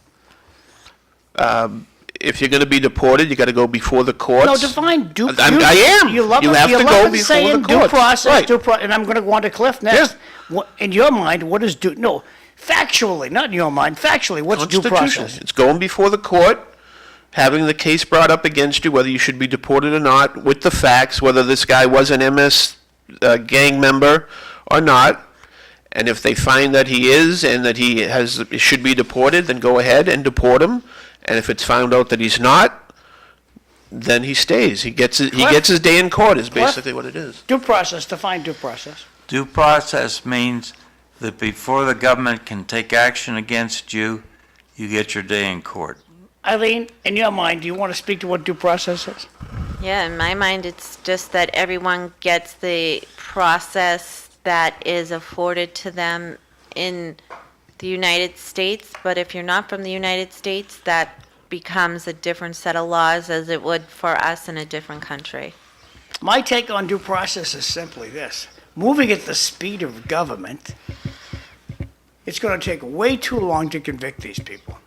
if you're going to be deported, you got to go before the courts. No, define due. I am. You love You it. have you to love go it before saying the due courts. process, Right. and I'm going to go on to Cliff next. In your mind, what is due? No, factually, not in your mind. Factually, what's due Constitution. process? It's going before the court, having the case brought up against you, whether you should be deported or not, with the facts, whether this guy was an MS gang member or not. And if they find that he is and that he should be deported, then go ahead and deport him. And if it's found out that he's not, then he stays. He gets his day in court is basically what it is. Due process, define due process. Due process means that before the government can take action against you, you get your day in court. Eileen, in your mind, do you want to speak to what due process is? Yeah, in my mind, it's just that everyone gets the process that is afforded to them in the United States, but if you're not from the United States, that becomes a different set of laws as it would for us in a different country. My take on due process is simply this. Moving at the speed of government, it's going to take way too long to convict these people.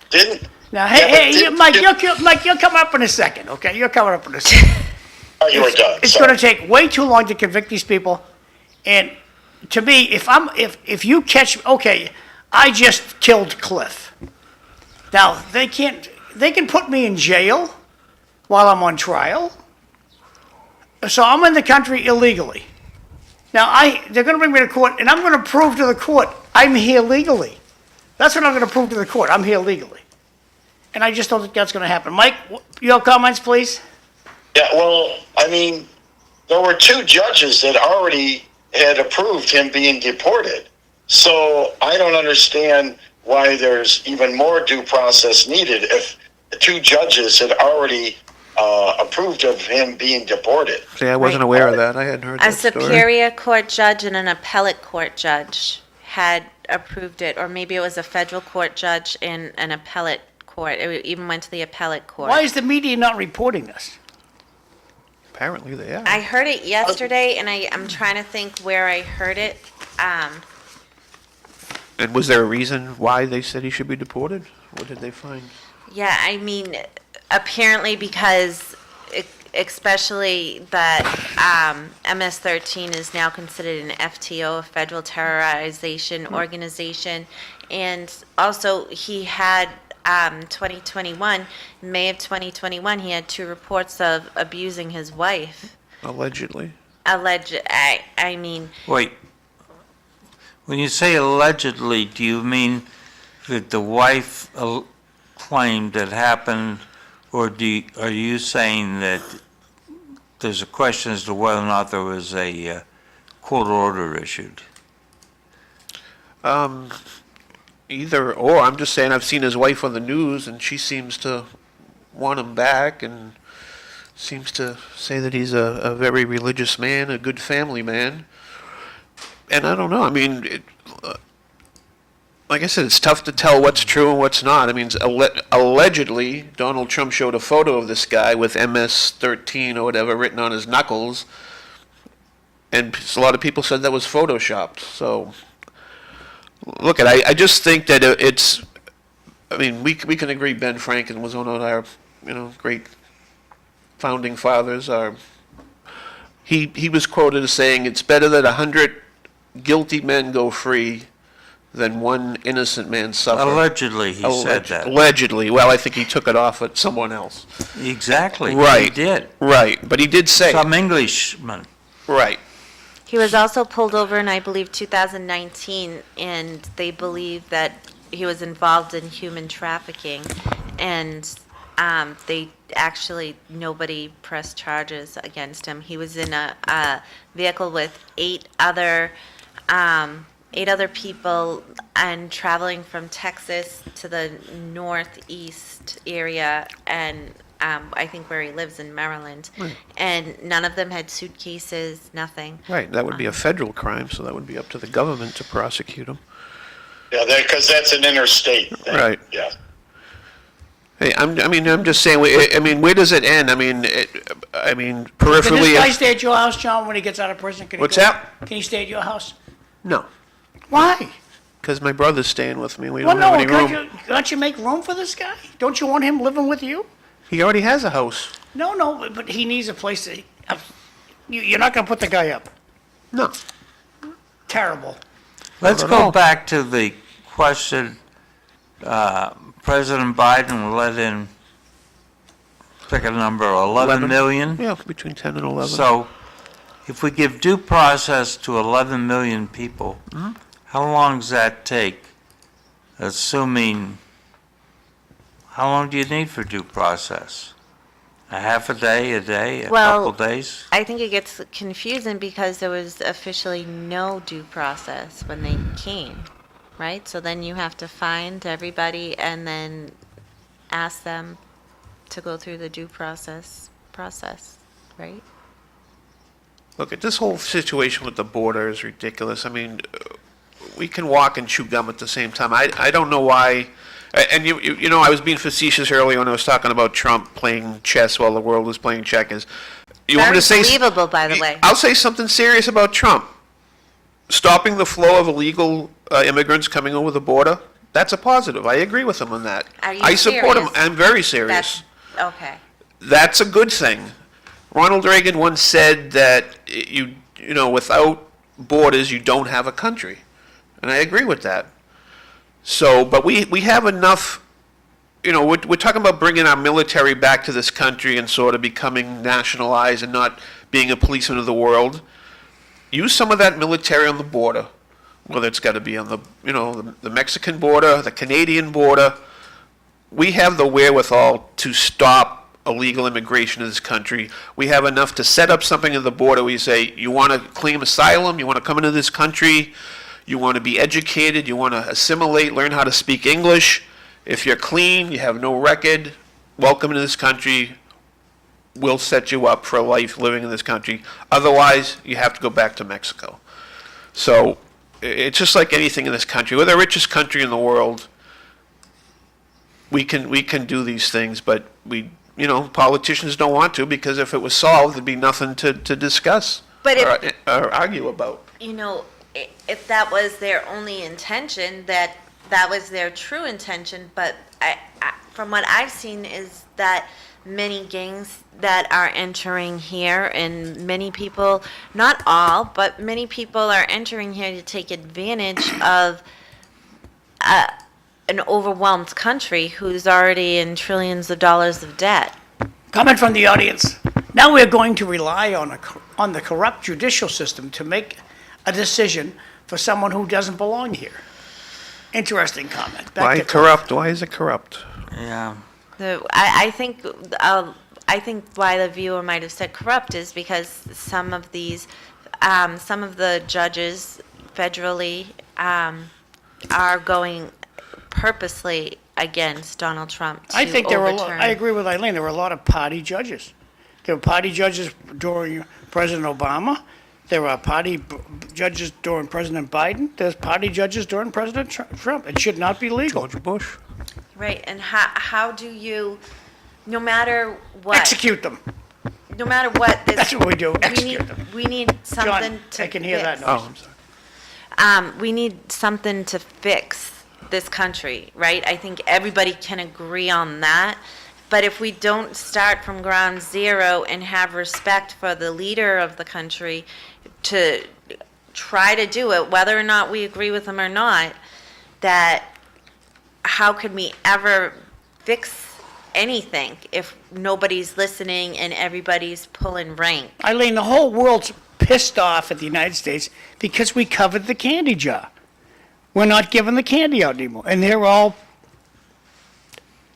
Didn't, Now, Yeah, but hey, didn't- Mike, you'll come up in a second, okay? You're coming up in a second. oh, you were done. It's Sorry. going to take way too long to convict these people. And to me, if you catch, okay, I just killed Cliff. Now, they can put me in jail while I'm on trial. So I'm in the country illegally. Now, they're going to bring me to court, and I'm going to prove to the court I'm here legally. That's what I'm going to prove to the court. I'm here legally. And I just don't think that's going to happen. Mike, your comments, please? Yeah, well, I mean, there were two judges that already had approved him being deported. So I don't understand why there's even more due process needed if the two judges had already approved of him being deported. See, I wasn't Right. aware of that. I hadn't heard A that story. superior court judge and an appellate court judge had approved it, or maybe it was a federal court judge and an appellate court. It even went to the appellate court. Why is the media not reporting this? Apparently they are. I heard it yesterday, and I'm trying to think where I heard it. And was there a reason why they said he should be deported? What did they find? Yeah, I mean, apparently because, especially that MS-13 is now considered an FTO, a federal terrorization organization, and also he had 2021, May of 2021, he had 2 reports of abusing his wife. Allegedly. I mean, Wait, when you say allegedly, do you mean that the wife claimed it happened, or are you saying that there's a question as to whether or not there was a court order issued? Either or. I'm just saying I've seen his wife on the news, and she seems to want him back, and seems to say that he's a very religious man, a good family man. And I don't know. I mean, like I said, it's tough to tell what's true and what's not. I mean, allegedly, Donald Trump showed a photo of this guy with MS-13 or whatever written on his knuckles, and a lot of people said that was photoshopped. So, look, I just think that it's. I mean, we can agree Ben Franklin was one of our, great founding fathers. He was quoted as saying, "It's better that 100 guilty men go free than one innocent man suffer." Allegedly, he said that. Allegedly. Well, I think he took it off at someone else. Exactly. Right. He did. Right. But he did say. Some Englishman. Right. he was also pulled over in, I believe, 2019, and they believe that he was involved in human trafficking, and nobody pressed charges against him. He was in a vehicle with 8 other people and traveling from Texas to the northeast area, and I think where he lives in Maryland. Right. And none of them had suitcases, nothing. Right. That would be a federal crime, so that would be up to the government to prosecute him. Yeah, because that's an interstate thing. Right. Yeah. Hey, I'm just saying, where does it end? Can this Peripherally. guy stay at your house, John, when he gets out of prison? Can he What's go- that? Can he stay at your house? No, Why? because my brother's staying with me. We Well, don't have no, any room. can't you make room for this guy? Don't you want him living with you? He already has a house. No, but he needs a place to, you're not gonna put the guy up. No. Terrible. Let's Not at all. go back to the question, President Biden let in, pick a number, 11 million? Yeah, between 10 and 11. So if we give due process to 11 million people, how long does that take? Assuming, how long do you need for due process? A half a day, a Well, couple days? I think it gets confusing because there was officially no due process when they came, right? So then you have to find everybody and then ask them to go through the due process, right? Look, at this whole situation with the border is ridiculous. We can walk and chew gum at the same time. I don't know why. And you know, I was being facetious earlier when I was talking about Trump playing chess while the world was playing checkers. You want me to say? Unbelievable, by the way. I'll say something serious about Trump. Stopping the flow of illegal immigrants coming over the border. That's a positive. I agree with him on that. Are you I support him. serious? I'm very serious. Okay. That's a good thing. Ronald Reagan once said that you know, without borders, you don't have a country. And I agree with that. So, but we have enough, you know, we're talking about bringing our military back to this country and sort of becoming nationalized and not being a policeman of the world. Use some of that military on the border, whether it's got to be on the, you know, the Mexican border, the Canadian border. We have the wherewithal to stop illegal immigration in this country. We have enough to set up something at the border where you say, you want to claim asylum, you want to come into this country, you want to be educated, you want to assimilate, learn how to speak English. If you're clean, you have no record, welcome to this country. We'll set you up for life living in this country. Otherwise, you have to go back to Mexico. So it's just like anything in this country. We're the richest country in the world. We can do these things, but politicians don't want to, because if it was solved, there'd be nothing to discuss But or argue about. If that was their only intention, that was their true intention, but I, from what I've seen is that many gangs that are entering here, and many people, not all, but many people are entering here to take advantage of an overwhelmed country who's already in trillions of dollars of debt. Comment from the audience. Now we're going to rely on the corrupt judicial system to make a decision for someone who doesn't belong here. Interesting comment. Back Why to corrupt? Why is it corrupt? Yeah. I think why the viewer might have said corrupt is because some of the judges federally are going purposely against Donald Trump to I think there were. overturn. I agree with Eileen. There were a lot of party judges. There were party judges during President Obama. There were party judges during President Biden. There's party judges during President Trump. It should not be legal. George Bush. Right, and how do you, no matter what, Execute them. no matter what, That's what we do. Execute them. we need something John, to I can hear that fix. noise. Oh, I'm sorry. We need something to fix this country, right? I think everybody can agree on that. But if we don't start from ground zero and have respect for the leader of the country to try to do it, whether or not we agree with them or not, that how could we ever fix anything if nobody's listening and everybody's pulling rank? Eileen, the whole world's pissed off at the United States because we covered the candy jar. We're not giving the candy out anymore, and they're all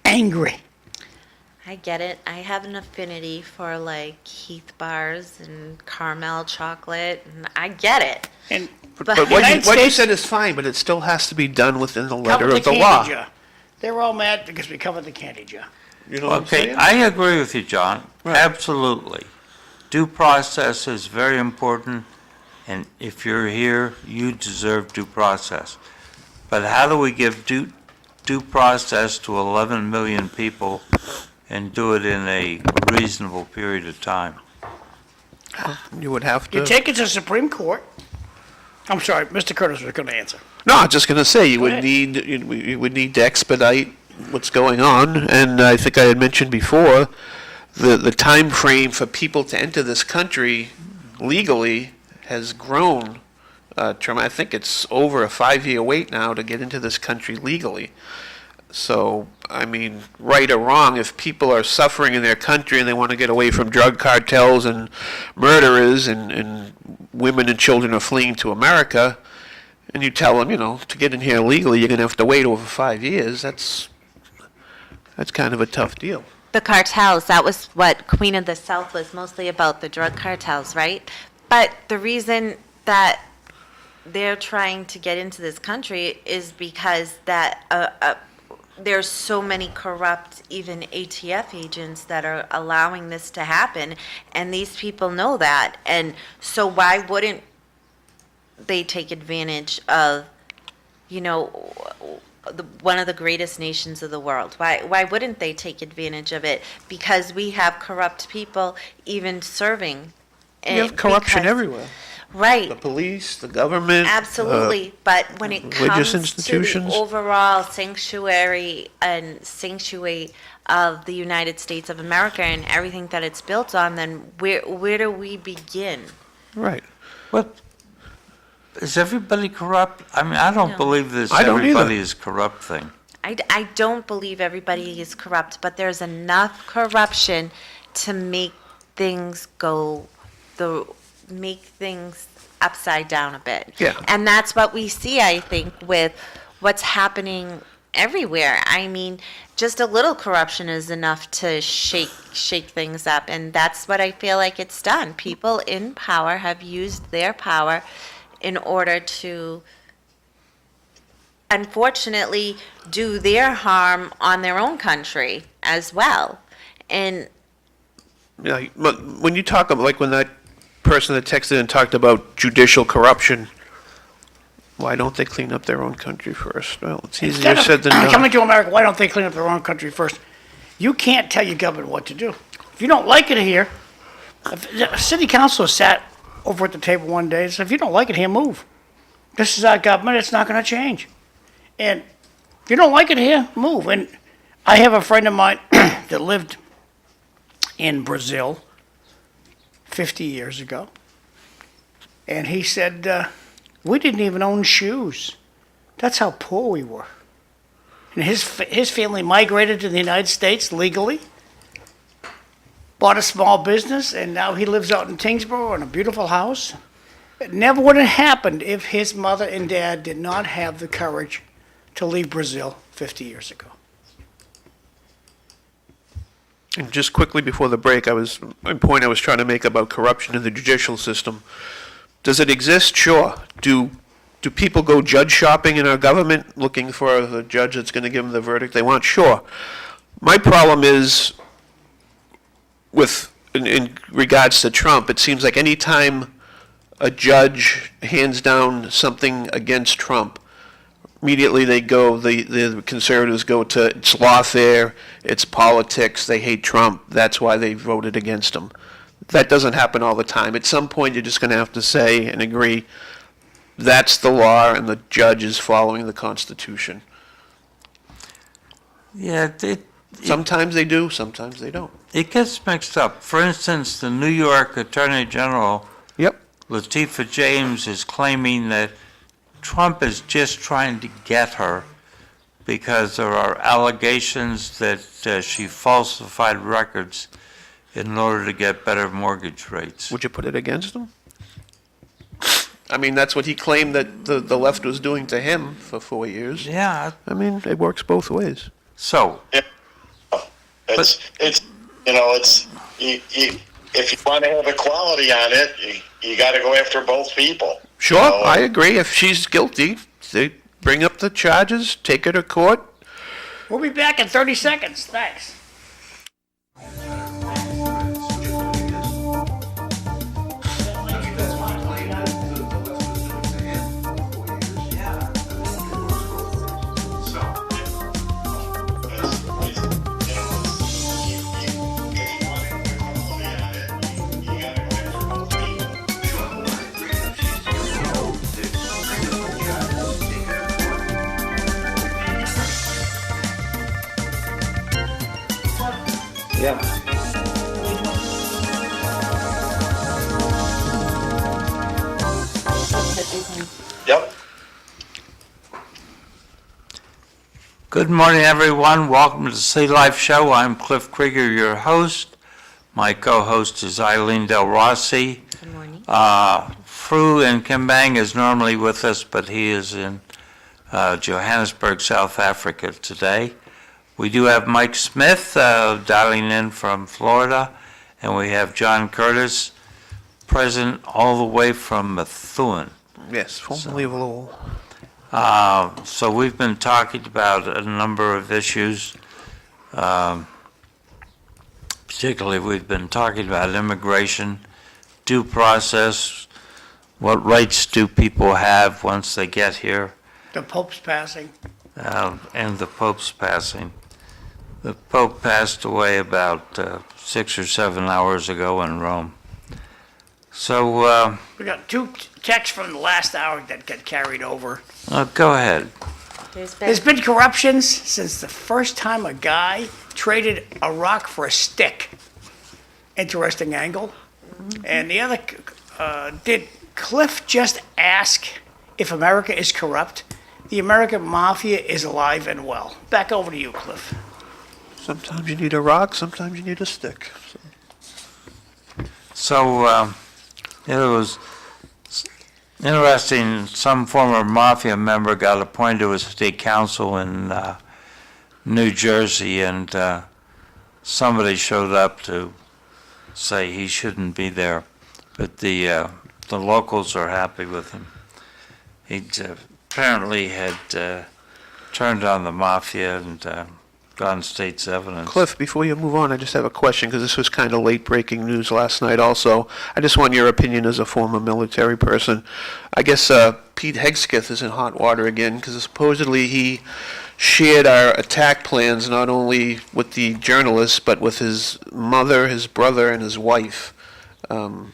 angry. I get it. I have an affinity for like Heath bars and caramel chocolate, and I get it. And But the what you United States said is fine, but it still has to be done within the letter covered of the candy law. jar. They're all mad because we covered the candy jar. You know what I'm Okay, saying? I agree with you, John. Right. Absolutely. Due process is very important, and if you're here, you deserve due process. But how do we give due due process to 11 million people and do it in a reasonable period of time. You would have You to. take it to Supreme Court. I'm sorry, Mr. Curtis was going to answer. No, I was just going to say, you Go would ahead. you would need to expedite what's going on, and I think I had mentioned before, the time frame for people to enter this country legally has grown. I think it's over a 5-year wait now to get into this country legally. So, I mean, right or wrong, if people are suffering in their country and they want to get away from drug cartels and murderers and women and children are fleeing to America, and you tell them, to get in here legally, you're going to have to wait over 5 years, that's kind of a tough deal. The cartels, that was what Queen of the South was mostly about, the drug cartels, right? But the reason that they're trying to get into this country is because that there's so many corrupt, even ATF agents that are allowing this to happen, and these people know that. And so why wouldn't they take advantage of, one of the greatest nations of the world? Why wouldn't they take advantage of it? Because we have corrupt people even serving. You have corruption because- everywhere. Right. The police, the government. Absolutely, but when it religious comes to institutions. the overall sanctuary of the United States of America and everything that it's built on, then where do we begin? Right. What, is everybody corrupt? I mean, I don't No. believe this I don't either. everybody is corrupt thing. I don't believe everybody is corrupt, but there's enough corruption to make things make things upside down a bit. Yeah. And that's what we see, I think, with what's happening everywhere. I mean, just a little corruption is enough to shake things up, and that's what I feel like it's done. People in power have used their power in order to, unfortunately, do their harm on their own country as well. And Yeah, but when you talk about, like when that person that texted and talked about judicial corruption, why don't they clean up their own country first? Well, it's easier Instead said of than done. coming to America, why don't they clean up their own country first? You can't tell your government what to do. If you don't like it here, if the city council sat over at the table one day and said, if you don't like it here, move. This is our government, it's not going to change. And if you don't like it here, move. And I have a friend of mine that lived in Brazil 50 years ago. And he said, we didn't even own shoes. That's how poor we were. And his family migrated to the United States legally, bought a small business, and now he lives out in Tewksbury in a beautiful house. It never would have happened if his mother and dad did not have the courage to leave Brazil 50 years ago. And just quickly before the break, a point I was trying to make about corruption in the judicial system. Does it exist? Sure. Do people go judge shopping in our government looking for the judge that's going to give them the verdict they want? Sure. My problem is in regards to Trump, it seems like any time a judge hands down something against Trump, immediately the conservatives go to it's lawfare, it's politics, they hate Trump, that's why they voted against him. That doesn't happen all the time. At some point, you're just going to have to say and agree that's the law and the judge is following the Constitution. Yeah, Sometimes they do, sometimes they don't. it gets mixed up. For instance, the New York Attorney General, Yep. Latifah James, is claiming that Trump is just trying to get her because there are allegations that she falsified records in order to get better mortgage rates. Would you put it against him? I mean, that's what he claimed that the left was doing to him for 4 years. Yeah, I mean, it works both ways. so, It's if you want to have equality on it, you got to go after both people. Sure, You know? I agree. If she's guilty, they bring up the charges, take her to court. We'll be back in 30 seconds. Thanks. Yeah. Yep. Good morning, everyone. Welcome to the Sea Life Show. I'm Cliff Krieger, your host. My co-host is Eileen Delrossi. Good morning. Fru Nkimbeng is normally with us, but he is in Johannesburg, South Africa today. We do have Mike Smith dialing in from Florida, and we have John Curtis, present all the way from Methuen. Yes, formerly of Lowell. So we've been talking about a number of issues. Particularly, we've been talking about immigration, due process, what rights do people have once they get here, The Pope's passing. and the Pope's passing. The Pope passed away about 6 or 7 hours ago in Rome. So, We got two texts from the last hour that got carried over. go ahead. There's been corruptions since the first time a guy traded a rock for a stick. Interesting angle. And the other, did Cliff just ask if America is corrupt? The American mafia is alive and well. Back over to you, Cliff. Sometimes you need a rock, sometimes you need a stick. So, it was interesting, some former mafia member got appointed to a state council in New Jersey, and somebody showed up to say he shouldn't be there, but the locals are happy with him. He apparently had turned on the mafia and gone state's evidence. Cliff, before you move on, I just have a question, because this was kind of late-breaking news last night also. I just want your opinion as a former military person. I guess Pete Hegseth is in hot water again, because supposedly he shared our attack plans not only with the journalists, but with his mother, his brother, and his wife. Do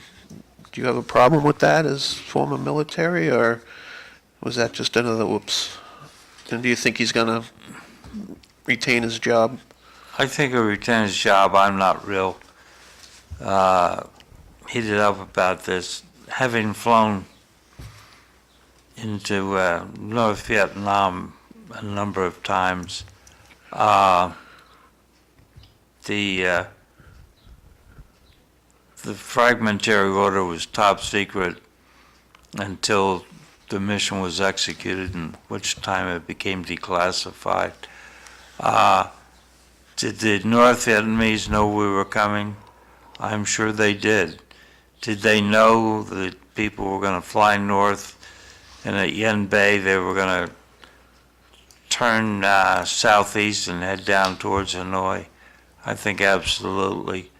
you have a problem with that as former military, or was that just another whoops? And do you think he's going to retain his job? I think he'll retain his job. I'm not real heated up about this. Having flown into North Vietnam a number of times, the fragmentary order was top secret until the mission was executed, in which time it became declassified. Did the North Vietnamese know we were coming? I'm sure they did. Did they know that people were going to fly north and at Yen Bay they were going to turn southeast and head down towards Hanoi? I think absolutely.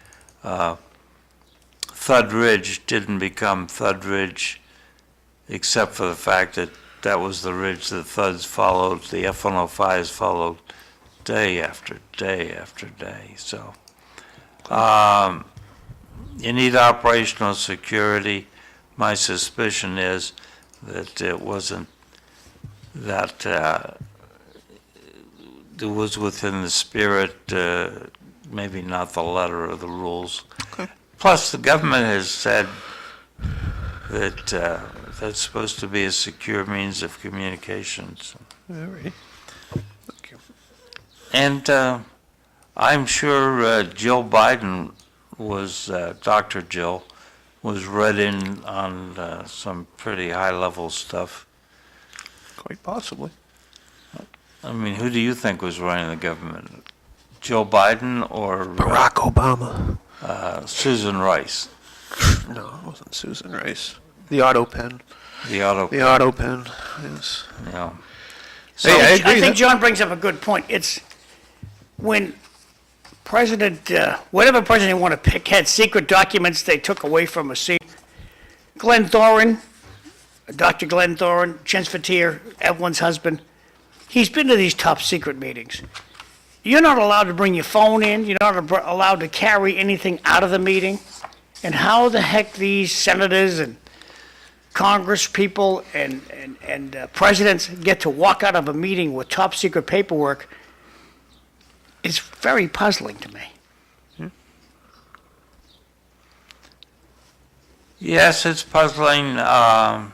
Thud Ridge didn't become Thud Ridge except for the fact that that was the ridge the Thuds followed, the F-105s followed day after day after day. So you need operational security. My suspicion is that it wasn't that it was within the spirit, maybe not the letter of the rules. Okay. Plus, the government has said that that's supposed to be a secure means of communications. All right. Thank you. And I'm sure Jill Biden was, Dr. Jill, was read in on some pretty high-level stuff. Quite possibly. I mean, who do you think was running the government? Jill Biden or Barack Obama. Susan Rice? No, it wasn't Susan Rice. The auto pen. The auto. The auto pen, yes. Yeah. So Hey, I I agree think that- John brings up a good point. It's when President, whatever president you want to pick, had secret documents they took away from a scene. Glenn Thorin, Dr. Glenn Thorin, Chance Fatir, Evelyn's husband, he's been to these top secret meetings. You're not allowed to bring your phone in. You're not allowed to carry anything out of the meeting. And how the heck these senators and Congress people and presidents get to walk out of a meeting with top secret paperwork is very puzzling to me. Yes, it's puzzling. On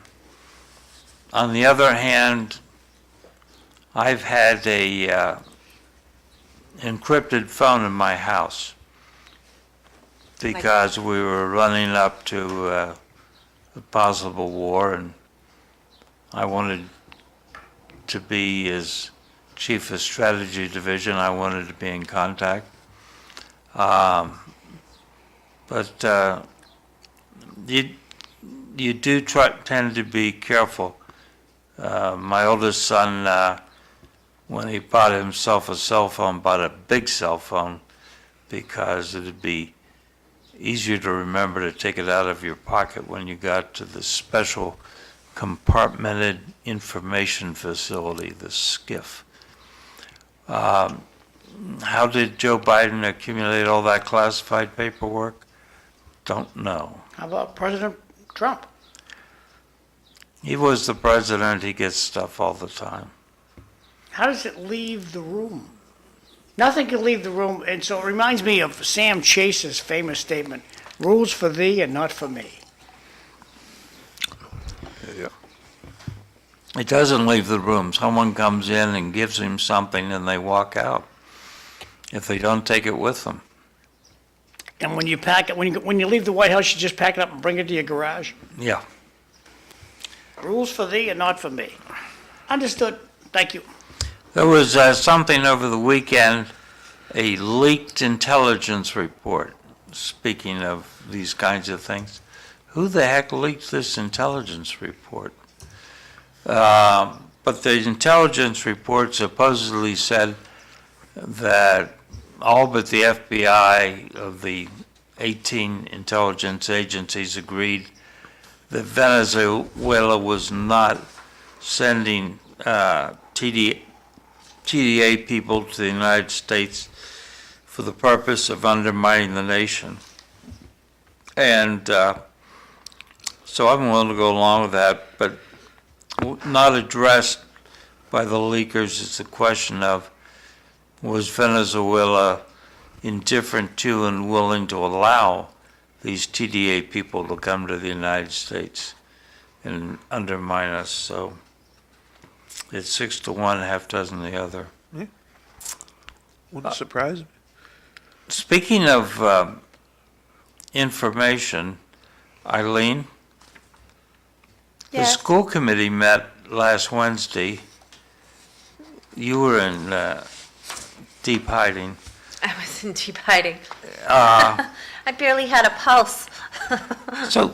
the other hand, I've had a encrypted phone in my house because we were running up to a possible war, and I wanted to be, as chief of strategy division, I wanted to be in contact. But you do tend to be careful. My oldest son, when he bought himself a cell phone, bought a big cell phone because it'd be easier to remember to take it out of your pocket when you got to the special compartmented information facility, the SCIF. How did Joe Biden accumulate all that classified paperwork? Don't know. How about President Trump? He was the president, he gets stuff all the time. How does it leave the room? Nothing can leave the room, and so it reminds me of Sam Chase's famous statement, "Rules for thee and not for me." It doesn't leave the room. Someone comes in and gives him something and they walk out if they don't take it with them. And when you pack it, when you leave the White House, you just pack it up and bring it to your garage. Yeah. Rules for thee and not for me. Understood. Thank you. There was something over the weekend, a leaked intelligence report, speaking of these kinds of things. Who the heck leaked this intelligence report? But the intelligence report supposedly said that all but the FBI of the 18 intelligence agencies agreed that Venezuela was not sending TDA people to the United States for the purpose of undermining the nation. And so I'm willing to go along with that, but not addressed by the leakers is the question of, was Venezuela indifferent to and willing to allow these TDA people to come to the United States and undermine us? So it's 6-1, half dozen the other. Wouldn't surprise me. Speaking of information, Eileen, the Yes. school committee met last Wednesday. You were in deep hiding. I was in deep hiding. Uh, I barely had a pulse. So,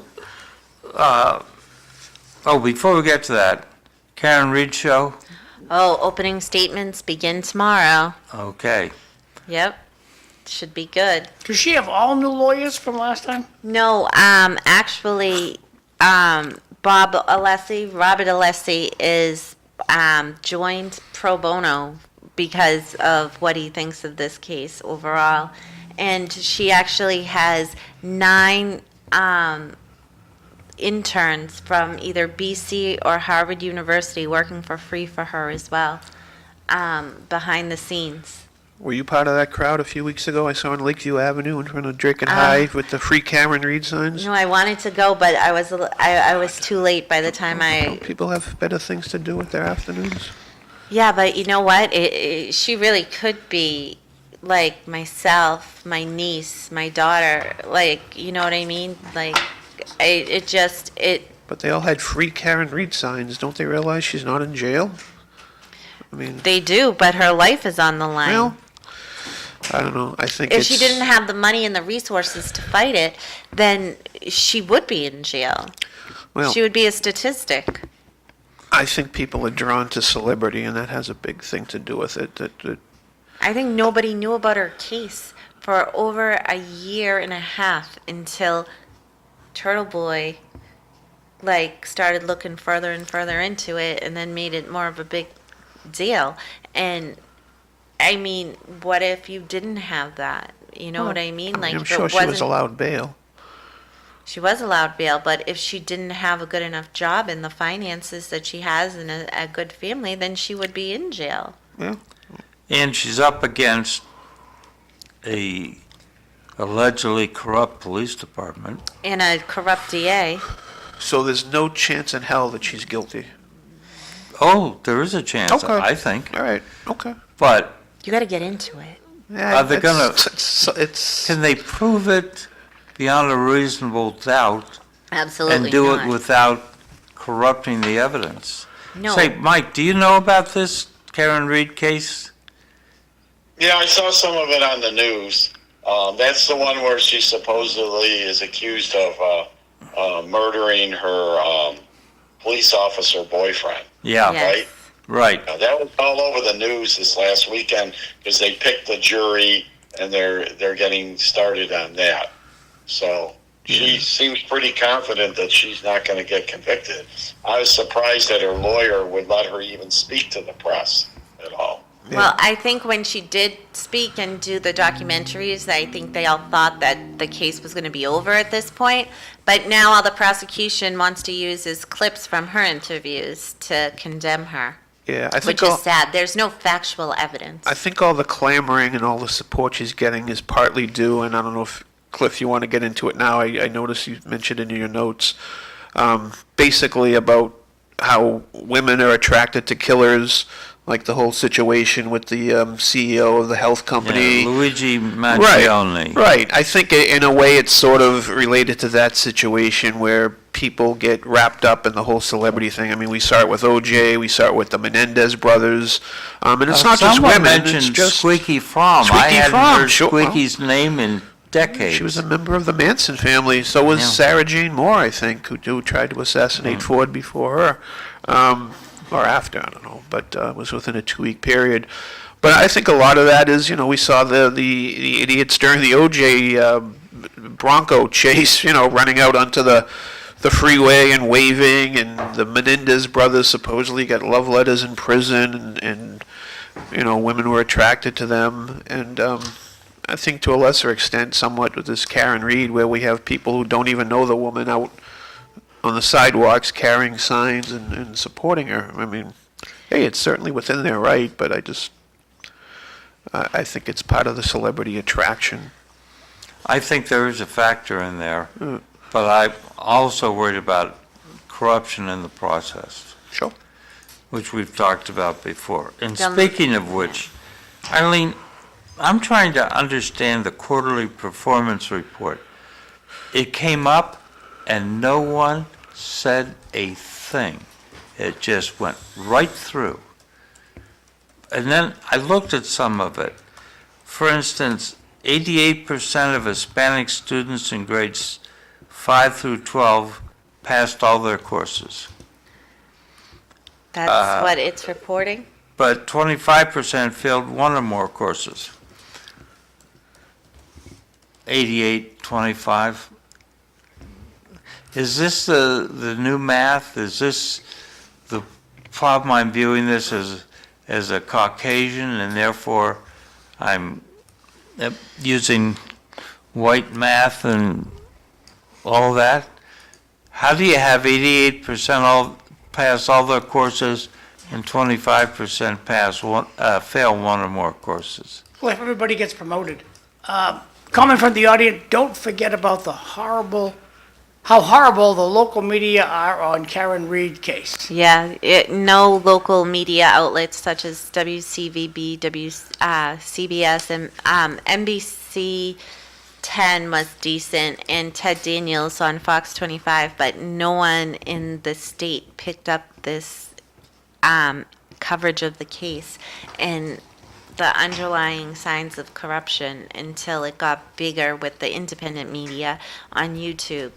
before we get to that, Karen Reed show? Oh, opening statements begin tomorrow. Okay. Yep. Should be good. Does she have all new lawyers from last time? No, actually, Robert Alessi is joined pro bono because of what he thinks of this case overall. And she actually has 9 interns from either BC or Harvard University working for free for her as well, behind the scenes. Were you part of that crowd a few weeks ago? I saw on Lakeview Avenue in front of Drake and High with the free Cameron Reed signs. No, I wanted to go, but I was too late by the time People have better things to do with their afternoons. Yeah, but you know what? She really could be like myself, my niece, my daughter. Like, you know what I mean? Like, But they all had free Karen Reed signs. Don't they realize she's not in jail? I mean, They do, but her life is on the line. well, I don't know. I think If it's... she didn't have the money and the resources to fight it, then she would be in jail. Well, She would be a statistic. I think people are drawn to celebrity, and that has a big thing to do with it. That I think nobody knew about her case for over a year and a half until Turtle Boy started looking further and further into it and then made it more of a big deal. And I mean, what if you didn't have that? You know what I mean? I'm if sure it she was wasn't- allowed bail. She was allowed bail, but if she didn't have a good enough job and the finances that she has and a good family, then she would be in jail. Yeah. And she's up against a allegedly corrupt police department. And a corrupt DA. So there's no chance in hell that she's guilty. Oh, there is a chance, Okay. I think. All right, okay. But You got to get into it. Yeah, Are they gonna- It's can they prove it beyond a reasonable doubt Absolutely and do not. it without corrupting the evidence? No. Say, Mike, do you know about this Karen Reed case? Yeah, I saw some of it on the news. That's the one where she supposedly is accused of murdering her police officer boyfriend. Yeah, Yes. Right? right. Now, that was all over the news this last weekend because they picked the jury and they're getting started on that. So she seems pretty confident that she's not going to get convicted. I was surprised that her lawyer would let her even speak to the press at all. Well, I think when she did speak and do the documentaries, I think they all thought that the case was going to be over at this point. But now all the prosecution wants to use is clips from her interviews to condemn her, yeah. I which think is sad. There's no factual evidence. I think all the clamoring and all the support she's getting is partly due, and I don't know if Cliff, you want to get into it now. I noticed you mentioned in your notes, basically about how women are attracted to killers. Like the whole situation with the CEO of the health company. Yeah, Luigi Mangione. Right. I think in a way it's sort of related to that situation where people get wrapped up in the whole celebrity thing. I mean, we saw it with OJ, we saw it with the Menendez brothers, and it's not just Someone women. It's mentioned just Squeaky Fromm. I Squeaky hadn't Fromm, heard sure. Squeaky's name in decades. She was a member of the Manson family. So was Yeah. Sarah Jane Moore, I think, who tried to assassinate Ford before her. Or after, I don't know, but it was within a 2-week period. But I think a lot of that is, we saw the idiots during the OJ Bronco chase, running out onto the freeway and waving, and the Menendez brothers supposedly got love letters in prison, and women were attracted to them. And I think to a lesser extent, somewhat with this Karen Reed, where we have people who don't even know the woman out on the sidewalks carrying signs and supporting her. I mean, hey, it's certainly within their right, but I think it's part of the celebrity attraction. I think there is a factor in there, but I'm also worried about corruption in the process, Sure. which we've talked about before. And Done. speaking of which, Eileen, I'm trying to understand the quarterly performance report. It came up and no one said a thing. It just went right through. And then I looked at some of it. For instance, 88% of Hispanic students in grades 5 through 12 passed all their courses. That's what it's reporting? But 25% failed one or more courses. 88, 25. Is this the new math? Is this the problem? I'm viewing this as a Caucasian, and therefore I'm using white math and all that? How do you have 88% all pass all their courses and 25% fail one or more courses? Well, if everybody gets promoted. Comment from the audience, don't forget about how horrible the local media are on Karen Reed case. Yeah, no local media outlets such as WCVB, CBS, and NBC 10 was decent, and Ted Daniels on Fox 25, but no one in the state picked up this coverage of the case and the underlying signs of corruption until it got bigger with the independent media on YouTube.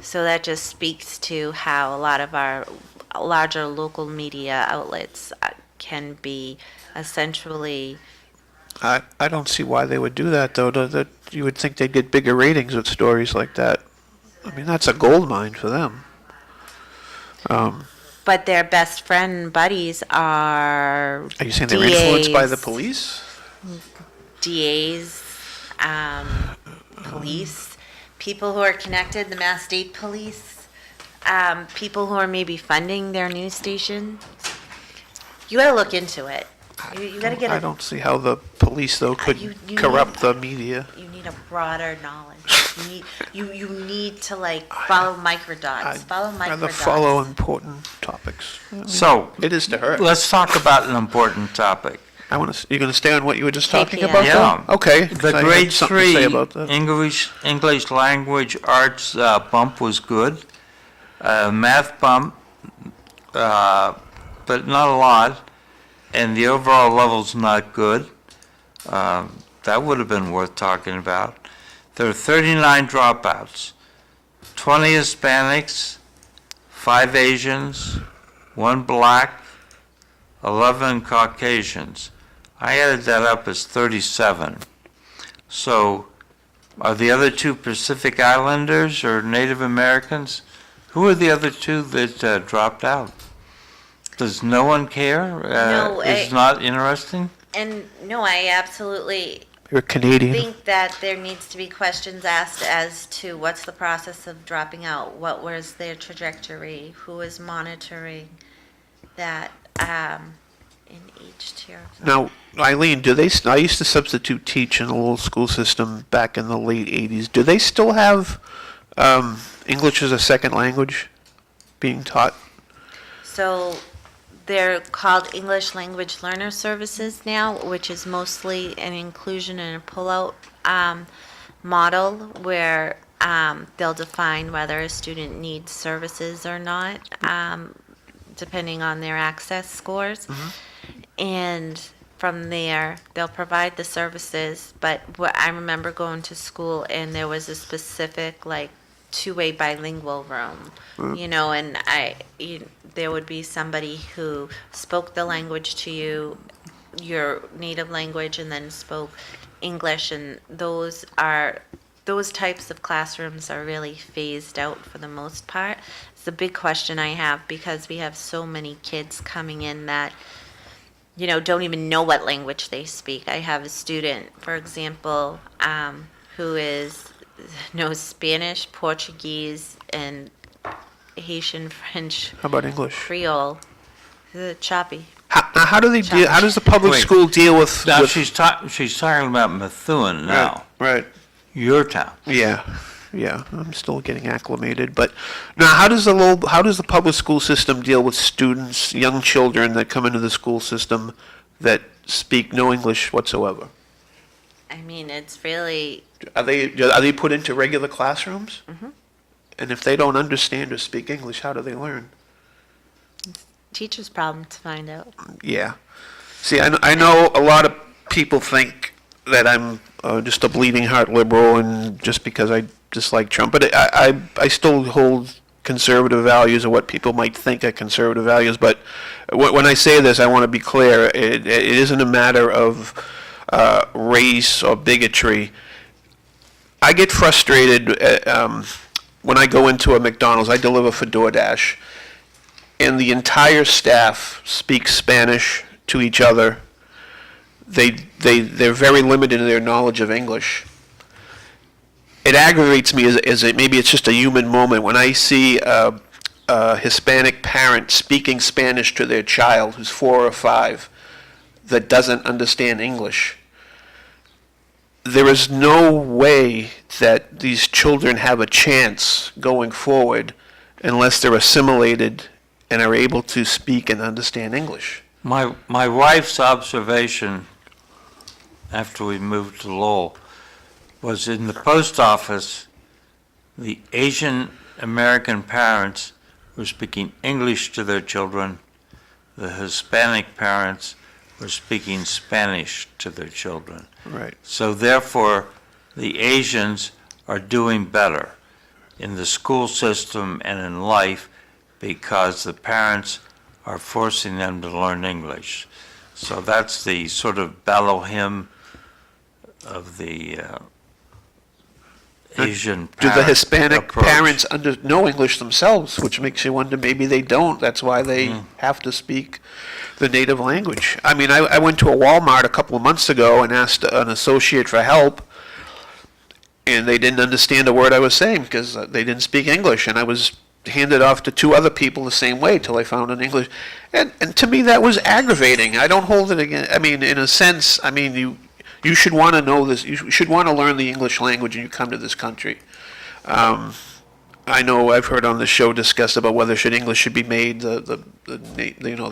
So that just speaks to how a lot of our larger local media outlets can be essentially. I don't see why they would do that, though. That you would think they'd get bigger ratings with stories like that. I mean, that's a gold mine for them. But their best friend buddies are. Are you saying they're influenced by the DAs. police? DAs, police, people who are connected, the Mass State Police, people who are maybe funding their news station. You gotta look into it. You gotta get I it. don't see how the police, though, could you corrupt the media. You need need a broader knowledge. You need to like follow microdots. Follow Rather microdots. follow important topics. So, It is to her. let's talk about an important topic. I want to. You're going to stay on what you were just talking KPI. about? Yeah. though? Okay. The I had grade something to say 3 about that. English language arts bump was good. Math bump, but not a lot. And the overall level's not good. That would have been worth talking about. There are 39 dropouts, 20 Hispanics, 5 Asians, 1 black, 11 Caucasians. I added that up as 37. So are the other 2 Pacific Islanders or Native Americans? Who are the other 2 that dropped out? Does no one care? No, It's not interesting? And no, I absolutely You're Canadian. think that there needs to be questions asked as to what's the process of dropping out, what was their trajectory, who is monitoring that in each tier. Now, Eileen, do they? I used to substitute teach in the Lowell school system back in the late '80s. Do they still have English as a second language being taught? So they're called English Language Learner Services now, which is mostly an inclusion and a pullout model where they'll define whether a student needs services or not, depending on their access scores. And from there, they'll provide the services. But what I remember going to school and there was a specific like two-way bilingual room, and there would be somebody who spoke the language to you, your native language, and then spoke English, and those types of classrooms are really phased out for the most part. It's a big question I have because we have so many kids coming in that don't even know what language they speak. I have a student, for example, who knows Spanish, Portuguese, and Haitian, French, How about English? Creole. Choppy. How do they deal? How does the public Wait. school deal with? Now, with she's talking about Methuen now, Right. your town. Yeah. I'm still getting acclimated, but now how does the public school system deal with students, young children that come into the school system that speak no English whatsoever? I mean, it's really, Are they put into regular classrooms? And if they don't understand or speak English, how do they learn? teacher's problem to find out. Yeah. See, I know a lot of people think that I'm just a bleeding heart liberal, and just because I dislike Trump, but I still hold conservative values, or what people might think are conservative values. But when I say this, I want to be clear. It isn't a matter of race or bigotry. I get frustrated when I go into a McDonald's. I deliver for DoorDash, and the entire staff speaks Spanish to each other. They're very limited in their knowledge of English. It aggravates me maybe it's just a human moment when I see a Hispanic parent speaking Spanish to their child who's 4 or 5 that doesn't understand English. There is no way that these children have a chance going forward unless they're assimilated and are able to speak and understand English. My wife's observation after we moved to Lowell was in the post office, the Asian American parents were speaking English to their children. The Hispanic parents were speaking Spanish to their children. Right. So therefore, the Asians are doing better in the school system and in life because the parents are forcing them to learn English. So that's the sort of battle hymn of the Asian Do the parent Hispanic approach. parents know English themselves, which makes you wonder maybe they don't. That's why they have to speak the native language. I mean, I went to a Walmart a couple of months ago and asked an associate for help, and they didn't understand a word I was saying because they didn't speak English, and I was handed off to 2 other people the same way till I found an English. And to me that was aggravating. I don't hold it against, I mean, in a sense, I mean, You should want to know this. You should want to learn the English language when you come to this country. I know I've heard on the show discussed about whether English should be made the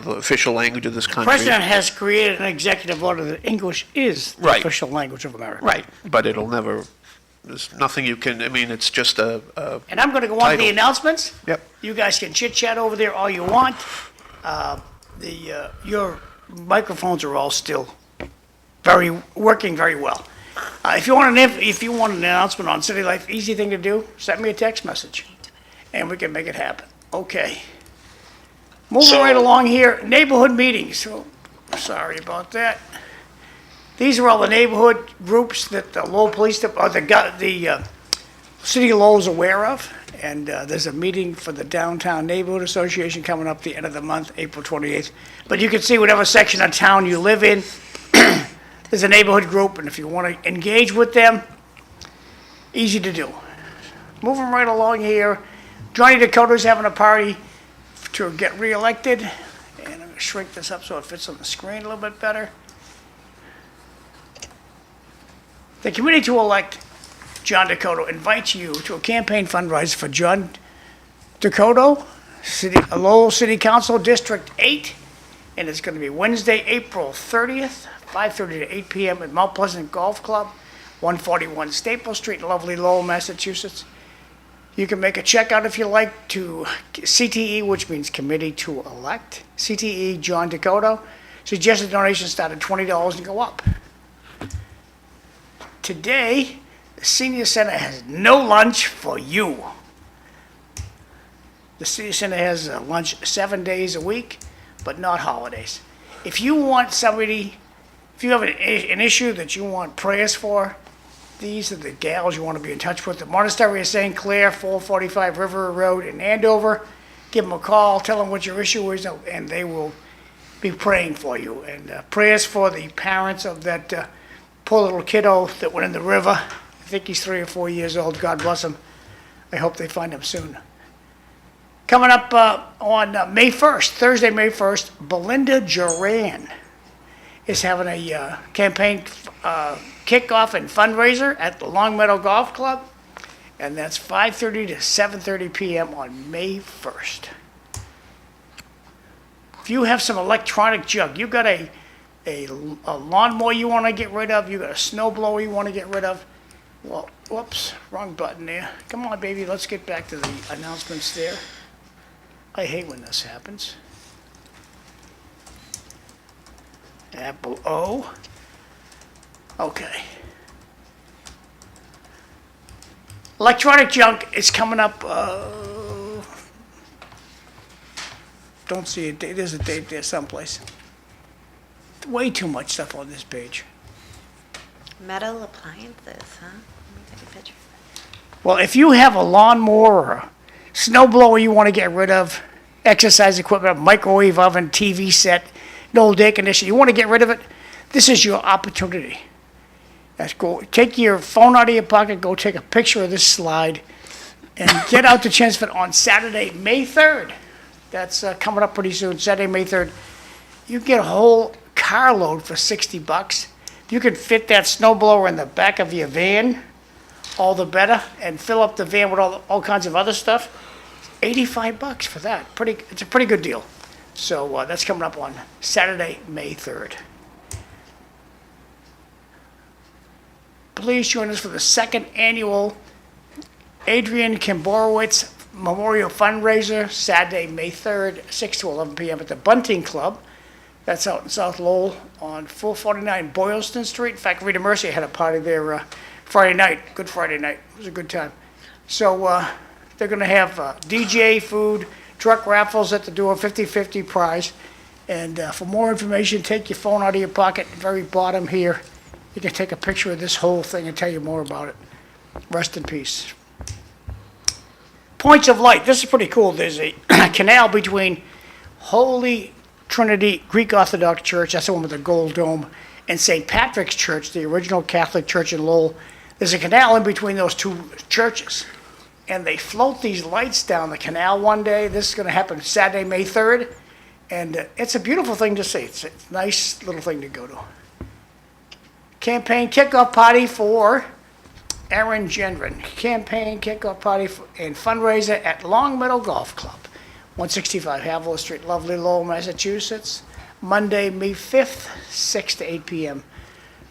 official language of this The country. president has created an executive order that English is the Right. official language of America. Right, but it'll never. There's nothing you can. I mean, it's just a And I'm going to go on to the Title. announcements. Yep. You guys can chit chat over there all you want. Your microphones are all still working very well. If you want an announcement on City Life, easy thing to do, send me a text message, and we can make it happen. Okay. Moving So- right along here, neighborhood meetings. So, sorry about that. These are all the neighborhood groups that the Lowell Police, or the City of Lowell is aware of. And there's a meeting for the Downtown Neighborhood Association coming up the end of the month, April 28th. But you can see whatever section of town you live in, there's a neighborhood group, and if you want to engage with them, easy to do. Moving right along here, Johnny Dakota's having a party to get reelected. And I'm going to shrink this up so it fits on the screen a little bit better. The committee to elect John Dakota invites you to a campaign fundraiser for John Dakota, Lowell City Council, District 8, and it's going to be Wednesday, April 30th, 5:30 to 8 p.m. at Mount Pleasant Golf Club, 141 Staple Street, lovely Lowell, Massachusetts. You can make a check out if you like to CTE, which means Committee to Elect, CTE John Dakota. Suggested donations start at $20 and go up. Today, the Senior Center has no lunch for you. The Senior Center has lunch 7 days a week, but not holidays. If you want somebody, if you have an issue that you want prayers for, these are the gals you want to be in touch with. The Monastery of St. Clair, 445 River Road in Andover. Give them a call, tell them what your issue is, and they will be praying for you. And prayers for the parents of that poor little kiddo that went in the river. I think he's 3 or 4 years old. God bless him. I hope they find him soon. Coming up on May 1st, Thursday, May 1st, Belinda Duran is having a campaign kickoff and fundraiser at the Long Meadow Golf Club, and that's 5:30 to 7:30 p.m. on May 1st. If you have some electronic junk, you got a lawnmower you want to get rid of, you got a snowblower you want to get rid of, well, whoops, wrong button there. Come on, baby, let's get back to the announcements there. I hate when this happens. Apple O. Okay. Electronic junk is coming up, don't see a date, there's a date there someplace. Way too much stuff on this page. Metal appliances, huh? Let me take a picture. Well, if you have a lawnmower or a snow blower you want to get rid of, exercise equipment, microwave oven, TV set, an old air conditioner, you want to get rid of it, this is your opportunity. Let's go, take your phone out of your pocket, go take a picture of this slide, and get out to Chelmsford on Saturday, May 3rd. That's coming up pretty soon, Saturday, May 3rd. You can get a whole carload for $60. You can fit that snow blower in the back of your van, all the better, and fill up the van with all kinds of other stuff. $85 for that. It's a pretty good deal. So that's coming up on Saturday, May 3rd. Please join us for the second annual Adrian Kimborowitz Memorial Fundraiser, Saturday, May 3rd, 6 to 11 p.m. at the Bunting Club. That's out in South Lowell on 449 Boylston Street. In fact, Rita Mercy had a party there Friday night, Good Friday night. It was a good time. So they're going to have DJ, food, truck raffles at the door, 50-50 prize. And for more information, take your phone out of your pocket, very bottom here. You can take a picture of this whole thing and tell you more about it. Rest in peace. Points of light. This is pretty cool. There's a canal between Holy Trinity Greek Orthodox Church, that's the one with the gold dome, and St. Patrick's Church, the original Catholic church in Lowell. There's a canal in between those two churches. And they float these lights down the canal one day. This is going to happen Saturday, May 3rd. And it's a beautiful thing to see. It's a nice little thing to go to. campaign kickoff party for Aaron Gendron. Campaign kickoff party and fundraiser at Long Meadow Golf Club, 165 Haviland Street, lovely Lowell, Massachusetts. Monday, May 5th, 6 to 8 p.m.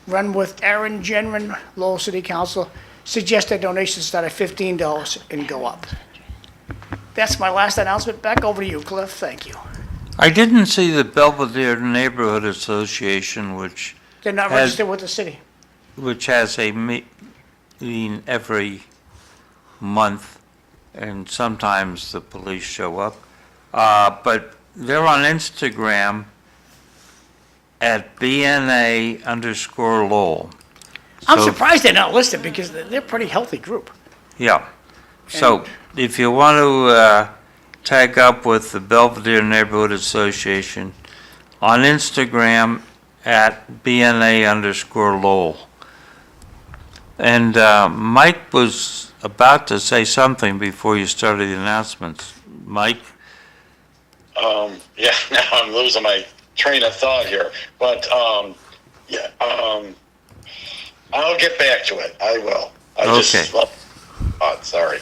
Run with Aaron Gendron, Lowell City Council. Suggested donations start at $15 and go up. That's my last announcement. Back over to you, Cliff. Thank you. I didn't see the Belvedere Neighborhood Association, which They're not registered with the city. has a meeting every month, and sometimes the police show up. But they're on Instagram at BNA_Lowell. I'm So- surprised they're not listed because they're a pretty healthy group. Yeah. So if you want to tag up with the Belvedere Neighborhood Association on Instagram at BNA_Lowell. And Mike was about to say something before you started the announcements. Mike? Yeah, now I'm losing my train of thought here, but I'll get back to it. I will. Sorry.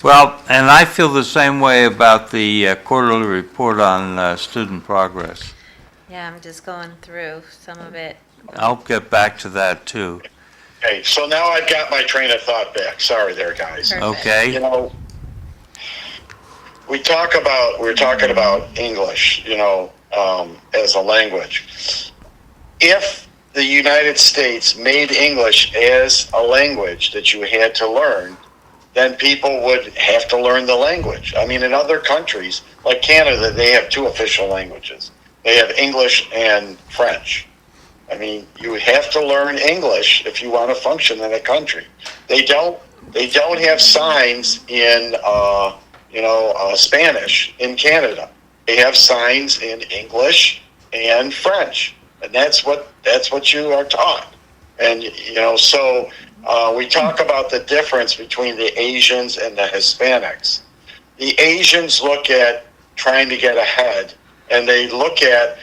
Well, and I feel the same way about the quarterly report on student progress. Yeah, I'm just going through some of it. I'll get back to that too. Okay, so now I've got my train of thought back. Sorry there, guys. Perfect. Okay? You know, we're talking about English, as a language. If the United States made English as a language that you had to learn, then people would have to learn the language. I mean, in other countries, like Canada, they have two official languages. They have English and French. I mean, you have to learn English if you want to function in a country. They don't have signs in, Spanish in Canada. They have signs in English and French, and that's what you are taught. And so we talk about the difference between the Asians and the Hispanics. The Asians look at trying to get ahead, and they look at,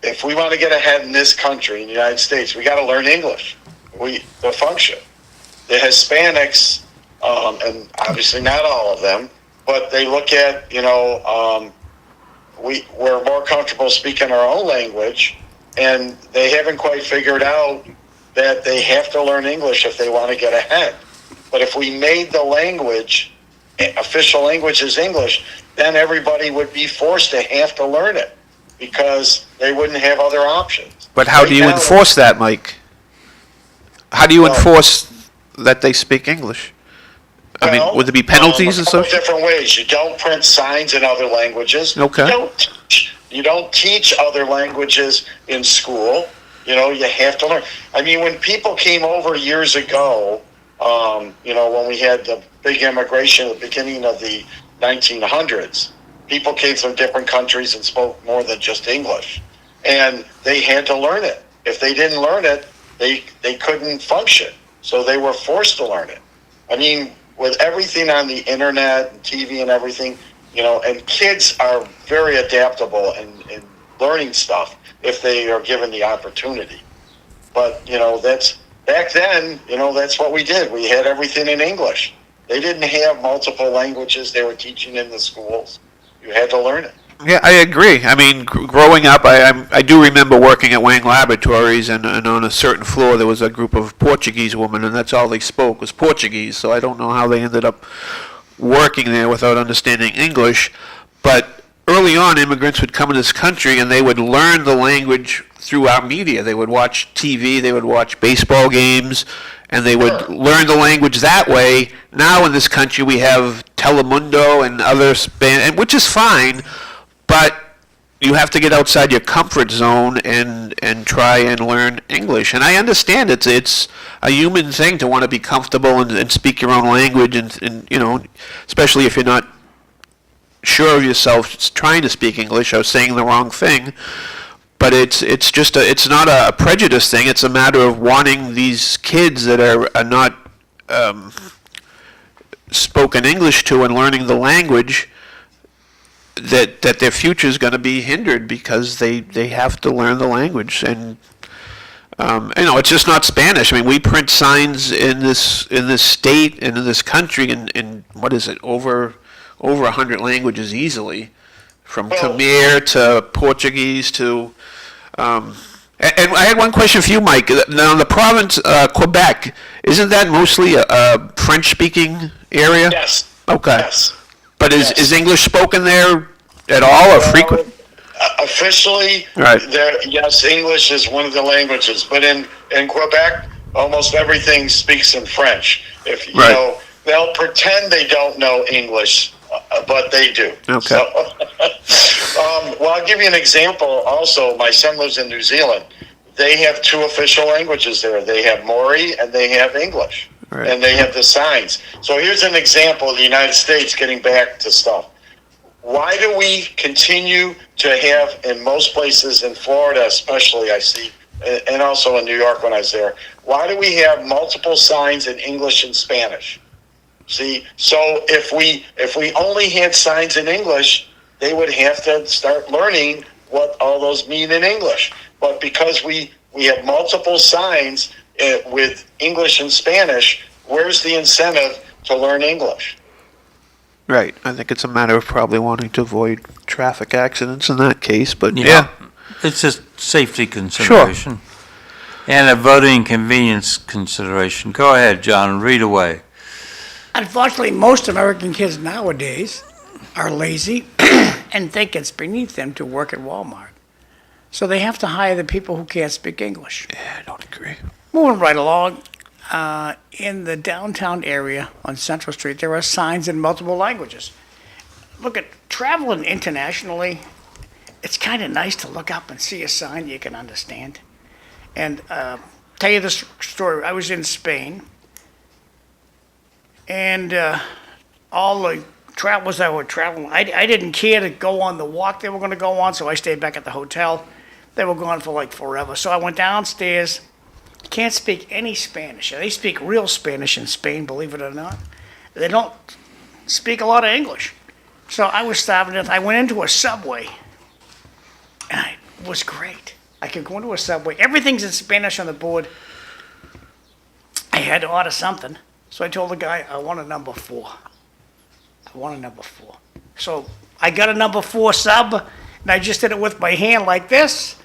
if we want to get ahead in this country, in the United States, we got to learn English. The function. The Hispanics, and obviously not all of them, but they look at, we're more comfortable speaking our own language, and they haven't quite figured out that they have to learn English if they want to get ahead. But if we made the language, official language is English, then everybody would be forced to have to learn it because they wouldn't have other options. But how do you enforce that, Mike? How do you enforce that they speak English? I mean, would there be penalties a or couple something? different ways. You don't print signs in other languages. Okay. You don't teach other languages in school. You have to learn. I mean, when people came over years ago, when we had the big immigration at the beginning of the 1900s, people came from different countries and spoke more than just English. And they had to learn it. If they didn't learn it, they couldn't function. So they were forced to learn it. I mean, with everything on the internet and TV and everything, and kids are very adaptable in learning stuff if they are given the opportunity. But, that's back then, that's what we did. We had everything in English. They didn't have multiple languages they were teaching in the schools. You had to learn it. Yeah, I agree. I mean, growing up, I do remember working at Wang Laboratories, and on a certain floor there was a group of Portuguese women, and that's all they spoke was Portuguese. So I don't know how they ended up working there without understanding English. But early on, immigrants would come in this country, and they would learn the language through our media. They would watch TV, they would watch baseball games, and they would learn the language that way. Now in this country we have Telemundo and other which is fine, but you have to get outside your comfort zone and try and learn English. And I understand it's a human thing to want to be comfortable and speak your own language, and especially if you're not sure of yourself trying to speak English or saying the wrong thing. But it's not a prejudice thing. It's a matter of wanting these kids that are not spoken English to and learning the language, that their future is going to be hindered because they have to learn the language. And It's just not Spanish. I mean, we print signs in this state and in this country in what is it, over 100 languages easily, from Khmer to Portuguese to. And I had one question for you, Mike. Now, the province, Quebec, isn't that mostly a French-speaking area? Yes. Okay. Yes. But is Yes. English spoken there at all or frequent? Officially, Right. yes, English is one of the languages, but in Quebec, almost everything speaks in French. If you Right. know, they'll pretend they don't know English, but they do. Okay. So, well, I'll give you an example. Also, my son lives in New Zealand. They have two official languages there. They have Maori and they have English, Right. and they have the signs. So here's an example of the United States getting back to stuff. Why do we continue to have, in most places, in Florida especially, I see, and also in New York when I was there, why do we have multiple signs in English and Spanish? See, so if we only had signs in English, they would have to start learning what all those mean in English. But because we have multiple signs with English and Spanish, where's the incentive to learn English? Right. I think it's a matter of probably wanting to avoid traffic accidents in that case, but Yeah. yeah. It's just safety consideration. And a voting convenience consideration. Go ahead, John, read away. Unfortunately, most American kids nowadays are lazy and think it's beneath them to work at Walmart. So they have to hire the people who can't speak English. Yeah, I don't agree. Moving right along, in the downtown area on Central Street, there are signs in multiple languages. Look at traveling internationally. It's kind of nice to look up and see a sign you can understand. And tell you this story. I was in Spain, and all the travelers that were traveling, I didn't care to go on the walk they were going to go on, so I stayed back at the hotel. They were gone for like forever. So I went downstairs. Can't speak any Spanish. They speak real Spanish in Spain, believe it or not. They don't speak a lot of English. So I was starving to death. I went into a Subway, and it was great. I could go into a Subway. Everything's in Spanish on the board. I had to order something. So I told the guy, I want a number 4. I want a number 4. So I got a number 4 sub, and I just did it with my hand like this.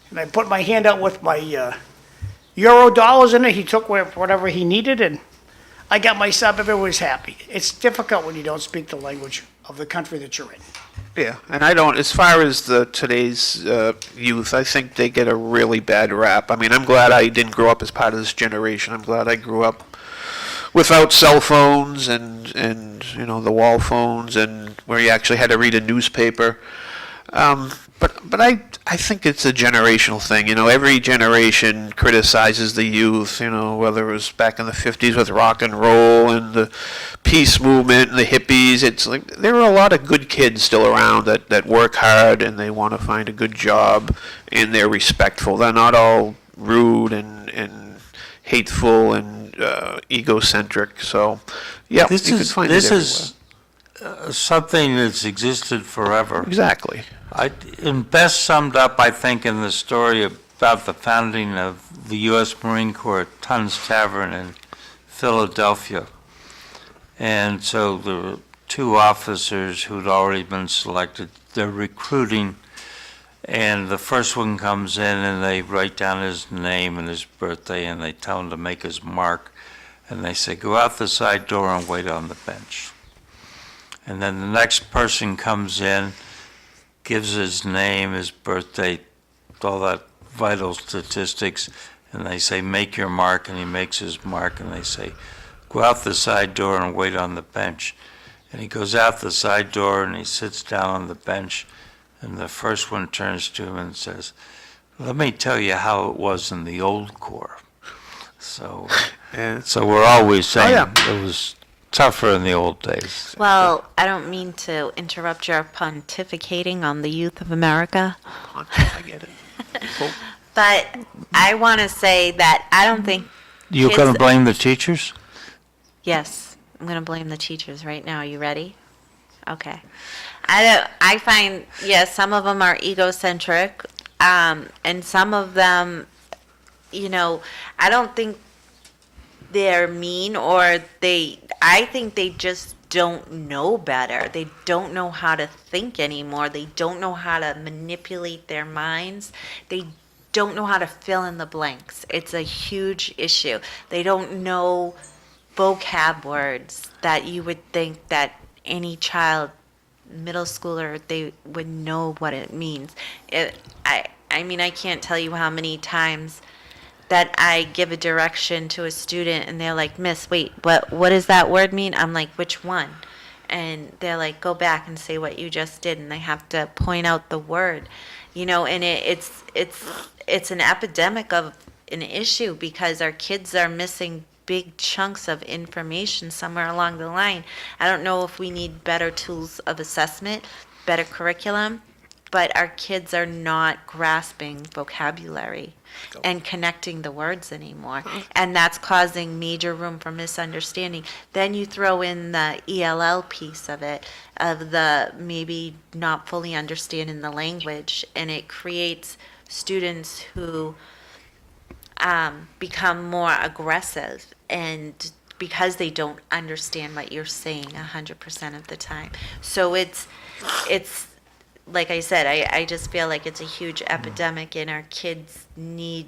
And I put my hand out with my Euro dollars in it. He took whatever he needed, and I got my sub. Everyone was happy. It's difficult when you don't speak the language of the country that you're in. Yeah, and I don't, as far as today's youth, I think they get a really bad rap. I mean, I'm glad I didn't grow up as part of this generation. I'm glad I grew up without cell phones and the wall phones, and where you actually had to read a newspaper. But I think it's a generational thing. Every generation criticizes the youth, whether it was back in the 50s with rock and roll and the peace movement and the hippies. It's like there are a lot of good kids still around that work hard and they want to find a good job and they're respectful. They're not all rude and hateful and egocentric. So, yeah, you can find it everywhere. Something that's existed forever. Exactly. And best summed up, I think, in the story about the founding of the U.S. Marine Corps at Tunn's Tavern in Philadelphia. And so there were 2 officers who'd already been selected. They're recruiting, and the first one comes in, and they write down his name and his birthday, and they tell him to make his mark. And they say, go out the side door and wait on the bench. And then the next person comes in, gives his name, his birthday, all that vital statistics, and they say, make your mark, and he makes his mark, and they say, go out the side door and wait on the bench. And he goes out the side door, and he sits down on the bench, and the first one turns to him and says, let me tell you how it was in the old Corps. So, so we're always saying it was tougher in the old days. Well, I don't mean to interrupt your pontificating on the youth of America. I get it. But I want to say that I don't think You're kids- going to blame the teachers? Yes, I'm going to blame the teachers right now. Are you ready? Okay. I find, yes, some of them are egocentric, and some of them I don't think they're mean I think they just don't know better. They don't know how to think anymore. They don't know how to manipulate their minds. They don't know how to fill in the blanks. It's a huge issue. They don't know vocab words that you would think that any child, middle schooler, they would know what it means. I mean, I can't tell you how many times that I give a direction to a student and they're like, "Miss, wait, what does that word mean?" I'm like, "Which one?" And they're like, "Go back and say what you just did," and they have to point out the word, and it's an epidemic of an issue because our kids are missing big chunks of information somewhere along the line. I don't know if we need better tools of assessment, better curriculum, but our kids are not grasping vocabulary and connecting the words anymore. And that's causing major room for misunderstanding. Then you throw in the ELL piece of it, of the maybe not fully understanding the language, and it creates students who become more aggressive, and because they don't understand what you're saying 100% of the time. So it's like I said, I just feel like it's a huge epidemic, and our kids need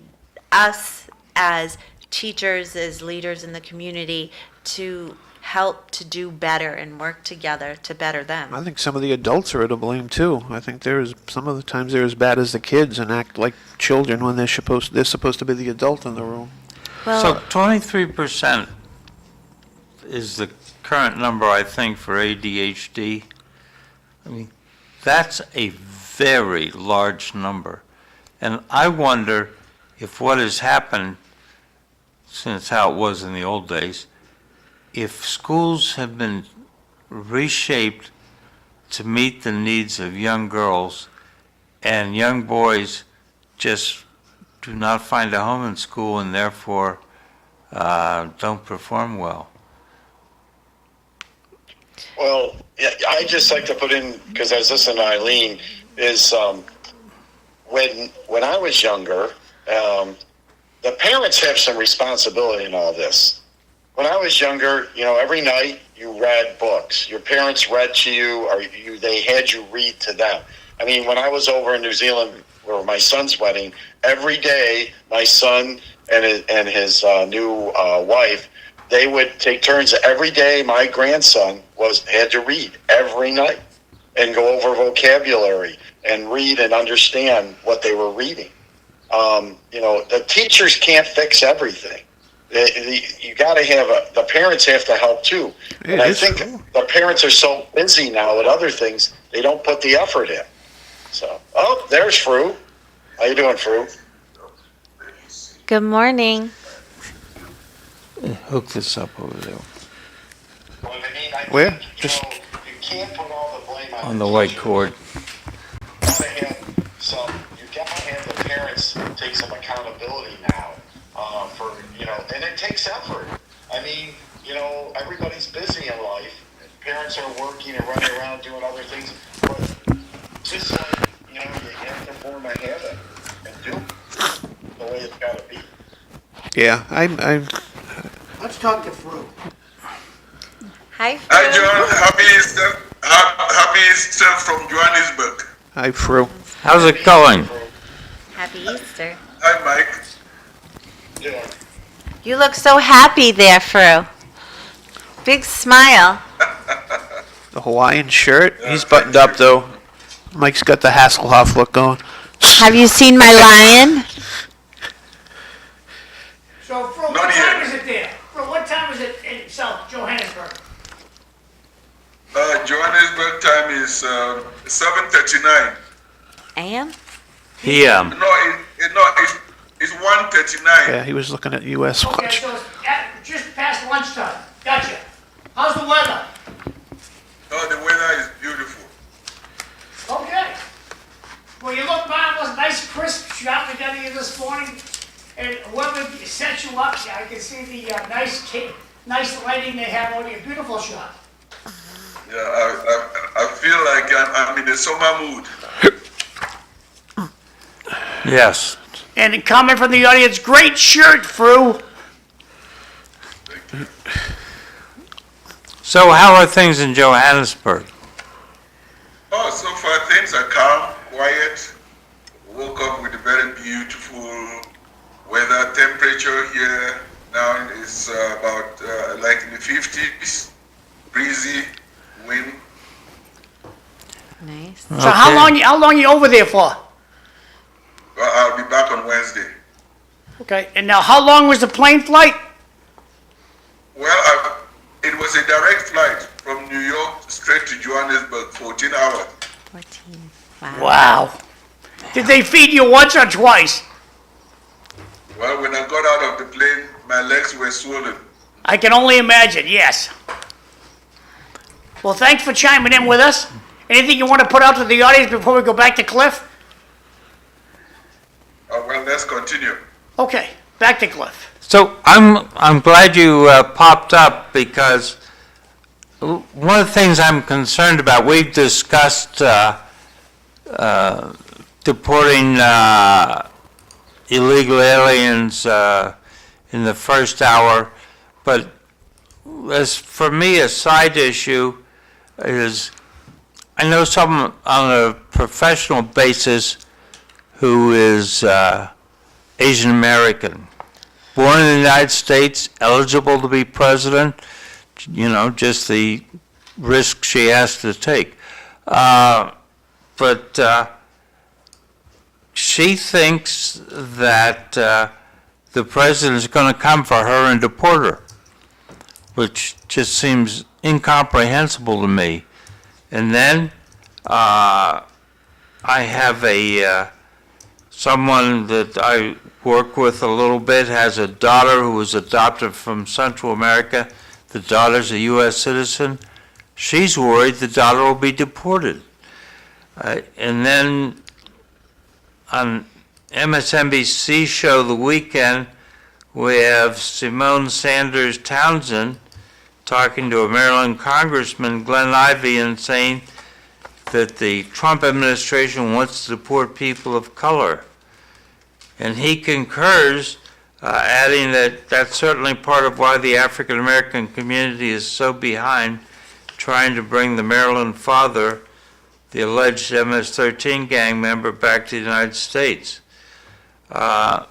us as teachers, as leaders in the community, to help to do better and work together to better them. I think some of the adults are to blame too. I think some of the times they're as bad as the kids and act like children when they're supposed to be the adult in the room. So 23% is the current number, I think, for ADHD. I mean, that's a very large number. And I wonder if what has happened, since how it was in the old days, if schools have been reshaped to meet the needs of young girls and young boys just do not find a home in school and therefore don't perform well. Well, yeah, I just like to put in, because I was listening to Eileen, is when I was younger, the parents have some responsibility in all this. When I was younger, every night you read books. Your parents read to you, or they had you read to them. I mean, when I was over in New Zealand for my son's wedding, every day my son and his new wife, they would take turns. Every day my grandson had to read every night and go over vocabulary and read and understand what they were reading. The teachers can't fix everything. You got to have the parents have to help too. And I think the parents are so busy now with other things, they don't put the effort in. So, there's Fru. How you doing, Fru? Good morning. Hook this up over there. Well, I mean, Where? Think, you can't put all the blame On the white cord. You gotta have the parents take some accountability now for, and it takes effort. I mean, everybody's busy in life. Parents are working and running around doing other things, but just like, you have to form a habit and do it the way it's gotta be. Yeah, Let's talk to Fru. Hi, Fru. Hi, John. Happy Easter from Johannesburg. Hi, Fru. How's it going? Happy Easter. Hi, Mike. Yeah. You look so happy there, Fru. Big smile. The Hawaiian shirt. He's buttoned up though. Mike's got the Hasselhoff look going. Have you seen my lion? So, Fru, Not what time yet. is it there? Fru, what time is it in South Johannesburg? Johannesburg time is 7:39. AM? PM. It's 1:39. Yeah, he was looking at U.S. Okay, watch. so it's just past lunchtime. Gotcha. How's the weather? Oh, the weather is beautiful. Okay. Well, you look marvelous, nice crisp shot we got here this morning. And whoever set you up, I can see the nice lighting they have on your beautiful shot. Yeah, I feel like I'm in a summer mood. Yes. And a comment from the audience, great shirt, Fru. So how are things in Johannesburg? Oh, so far things are calm, quiet. Woke up with a very beautiful weather. Temperature here now is about like in the 50s, breezy, wind. Nice. So how long you over there for? Well, I'll be back on Wednesday. Okay, and now how long was the plane flight? Well, it was a direct flight from New York straight to Johannesburg, 14 hours. 14. Wow. Wow. Did they feed you once or twice? Well, when I got out of the plane, my legs were swollen. I can only imagine, yes. Well, thanks for chiming in with us. Anything you want to put out to the audience before we go back to Cliff? Well, let's continue. Okay, back to Cliff. So I'm glad you popped up, because one of the things I'm concerned about, we've discussed deporting illegal aliens in the first hour, but as for me, a side issue is I know someone on a professional basis who is Asian American, born in the United States, eligible to be president, just the risk she has to take. But she thinks that the president is going to come for her and deport her, which just seems incomprehensible to me. And then I have someone that I work with a little bit, has a daughter who was adopted from Central America. The daughter's a U.S. citizen. She's worried the daughter will be deported. And then on MSNBC show The Weekend, we have Simone Sanders Townsend talking to a Maryland Congressman, Glenn Ivey, and saying that the Trump administration wants to deport people of color. And he concurs, adding that that's certainly part of why the African American community is so behind trying to bring the Maryland father, the alleged MS-13 gang member, back to the United States. And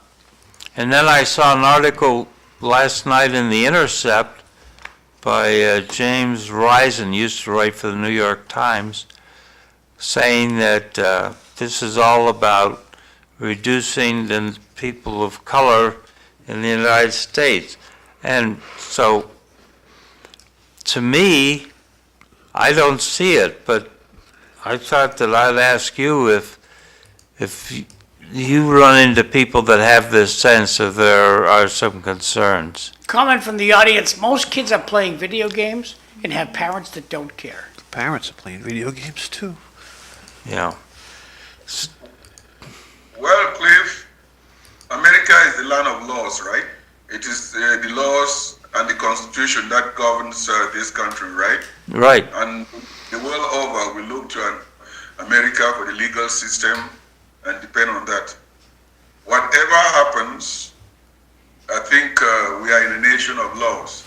then I saw an article last night in The Intercept by James Risen, used to write for the New York Times, saying that this is all about reducing the people of color in the United States. And so, to me, I don't see it, but I thought that I'd ask you if you run into people that have this sense if there are some concerns. Comment from the audience, most kids are playing video games and have parents that don't care. Parents are playing video games too. Yeah. Well, Cliff, America is the land of laws, right? It is the laws and the Constitution that governs this country, right? Right. And the world over, we look to America for the legal system and depend on that. Whatever happens, I think we are in a nation of laws.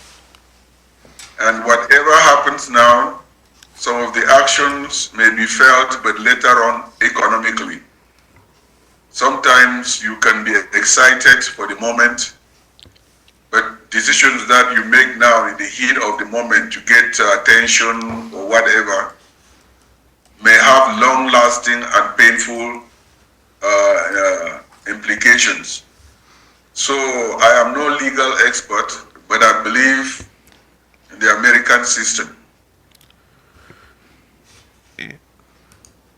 And whatever happens now, some of the actions may be felt, but later on, economically. Sometimes you can be excited for the moment, but decisions that you make now in the heat of the moment to get attention or whatever may have long-lasting and painful implications. So I am no legal expert, but I believe in the American system.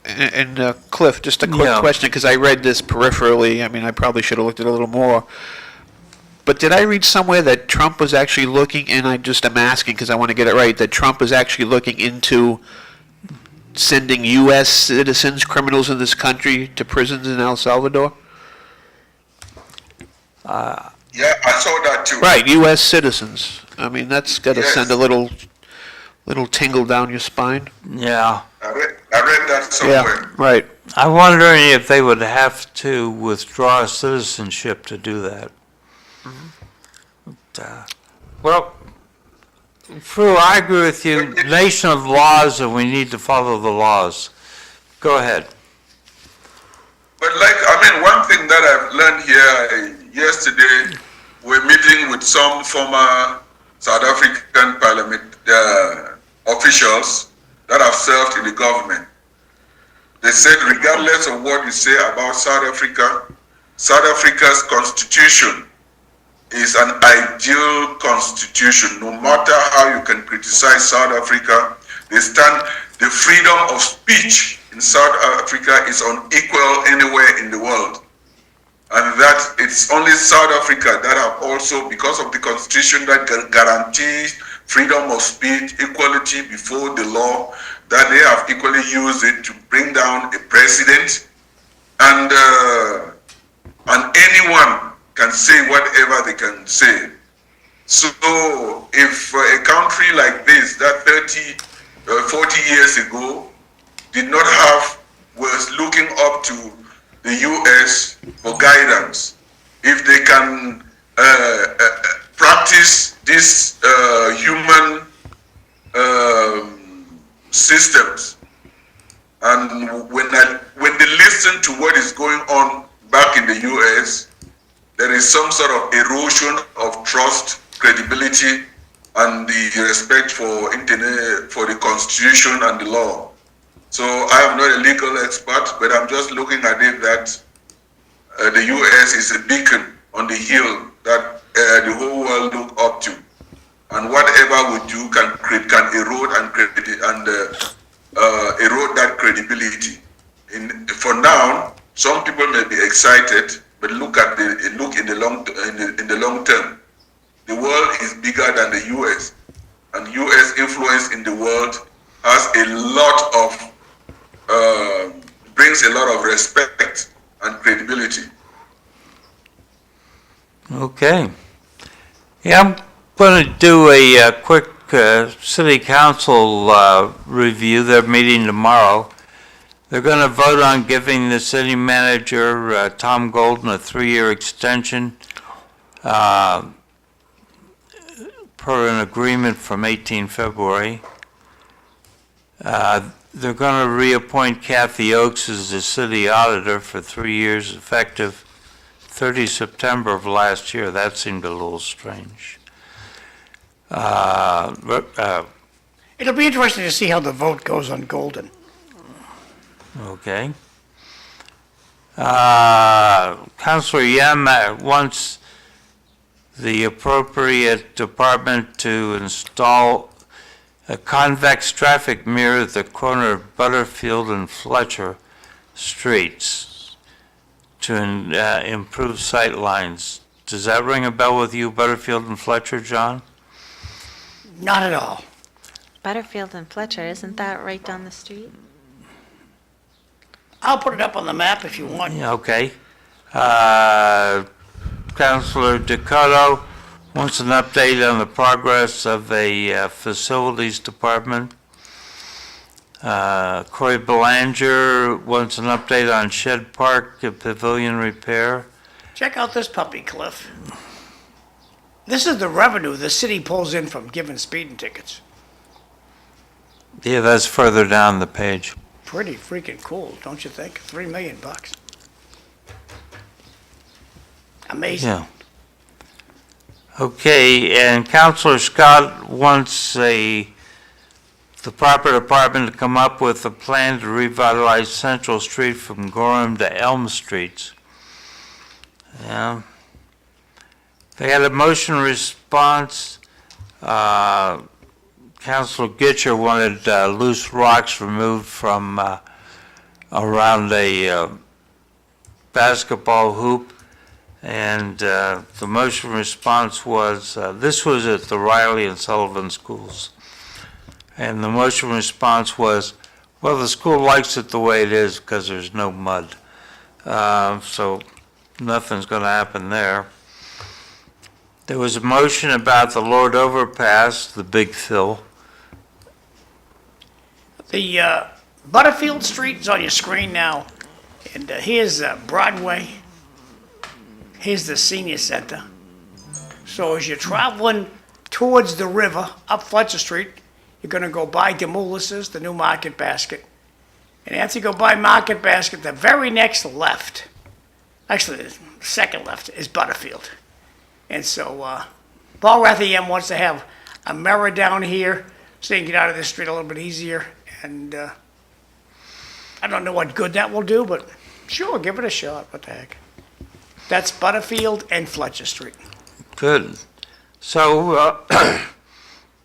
And Cliff, just a quick question, because I read this peripherally. I mean, I probably should have looked at it a little more. But did I read somewhere that Trump was actually looking, and I'm asking because I want to get it right, that Trump was actually looking into sending U.S. citizens, criminals in this country, to prisons in El Salvador? Yeah, I saw that too. Right, U.S. citizens. I mean, that's got to Yes. send a little tingle down your spine. Yeah. I read that somewhere. Right. I'm wondering if they would have to withdraw citizenship to do that. Well, Fru, I agree with you. Nation of laws, and we need to follow the laws. Go ahead. But one thing that I've learned here yesterday, we're meeting with some former South African parliament officials that have served in the government. They said regardless of what you say about South Africa, South Africa's constitution is an ideal constitution. No matter how you can criticize South Africa, the freedom of speech in South Africa is unequal anywhere in the world. And that it's only South Africa that have also, because of the constitution that guarantees freedom of speech, equality before the law, that they have equally used it to bring down a president, and anyone can say whatever they can say. So if a country like this that 40 years ago did not have, was looking up to the US for guidance, if they can practice these human systems, and when they listen to what is going on back in the US, there is some sort of erosion of trust, credibility, and the respect for the Constitution and the law. So I am not a legal expert, but I'm just looking at it that the US is a beacon on the hill that the whole world look up to, and whatever we do can erode and erode that credibility. For now, some people may be excited, but look in the long term. The world is bigger than the US, and US influence in the world has a lot of brings a lot of respect and credibility. Okay. Yeah, I'm going to do a quick city council review. They're meeting tomorrow. They're going to vote on giving the city manager, Tom Golden, a 3-year extension per an agreement from 18 February. They're going to reappoint Kathy Oakes as the city auditor for 3 years, effective 30 September of last year. That seemed a little strange. It'll be interesting to see how the vote goes on Golden. Okay. Councilor Yem wants the appropriate department to install a convex traffic mirror at the corner of Butterfield and Fletcher Streets to improve sight lines. Does that ring a bell with you, Butterfield and Fletcher, John? Not at all. Butterfield and Fletcher, isn't that right down the street? I'll put it up on the map if you want. Yeah, okay. Councilor Dakota wants an update on the progress of a facilities department. Corey Belanger wants an update on Shed Park pavilion repair. Check out this puppy, Cliff. This is the revenue the city pulls in from giving speeding tickets. Yeah, that's further down the page. Pretty freaking cool, don't you think? $3 million. Amazing. Yeah. Okay, and Councilor Scott wants the proper department to come up with a plan to revitalize Central Street from Gorham to Elm Streets. Yeah. They had a motion response. Councilor Gitcher wanted loose rocks removed from around a basketball hoop. And the motion response was, this was at the Riley and Sullivan schools. And the motion response was, well, the school likes it the way it is because there's no mud. So nothing's going to happen there. There was a motion about the Lord Overpass, the Big Phil. The Butterfield Street is on your screen now. And here's Broadway. Here's the senior center. So as you're traveling towards the river, up Fletcher Street, you're gonna go by Demoulas's, the new Market Basket. And after you go by Market Basket, the very next left, actually the second left, is Butterfield. And so Paul Rathiem wants to have a mirror down here so you can get out of this street a little bit easier. And I don't know what good that will do, but sure, give it a shot. What the heck? That's Butterfield and Fletcher Street. Good. So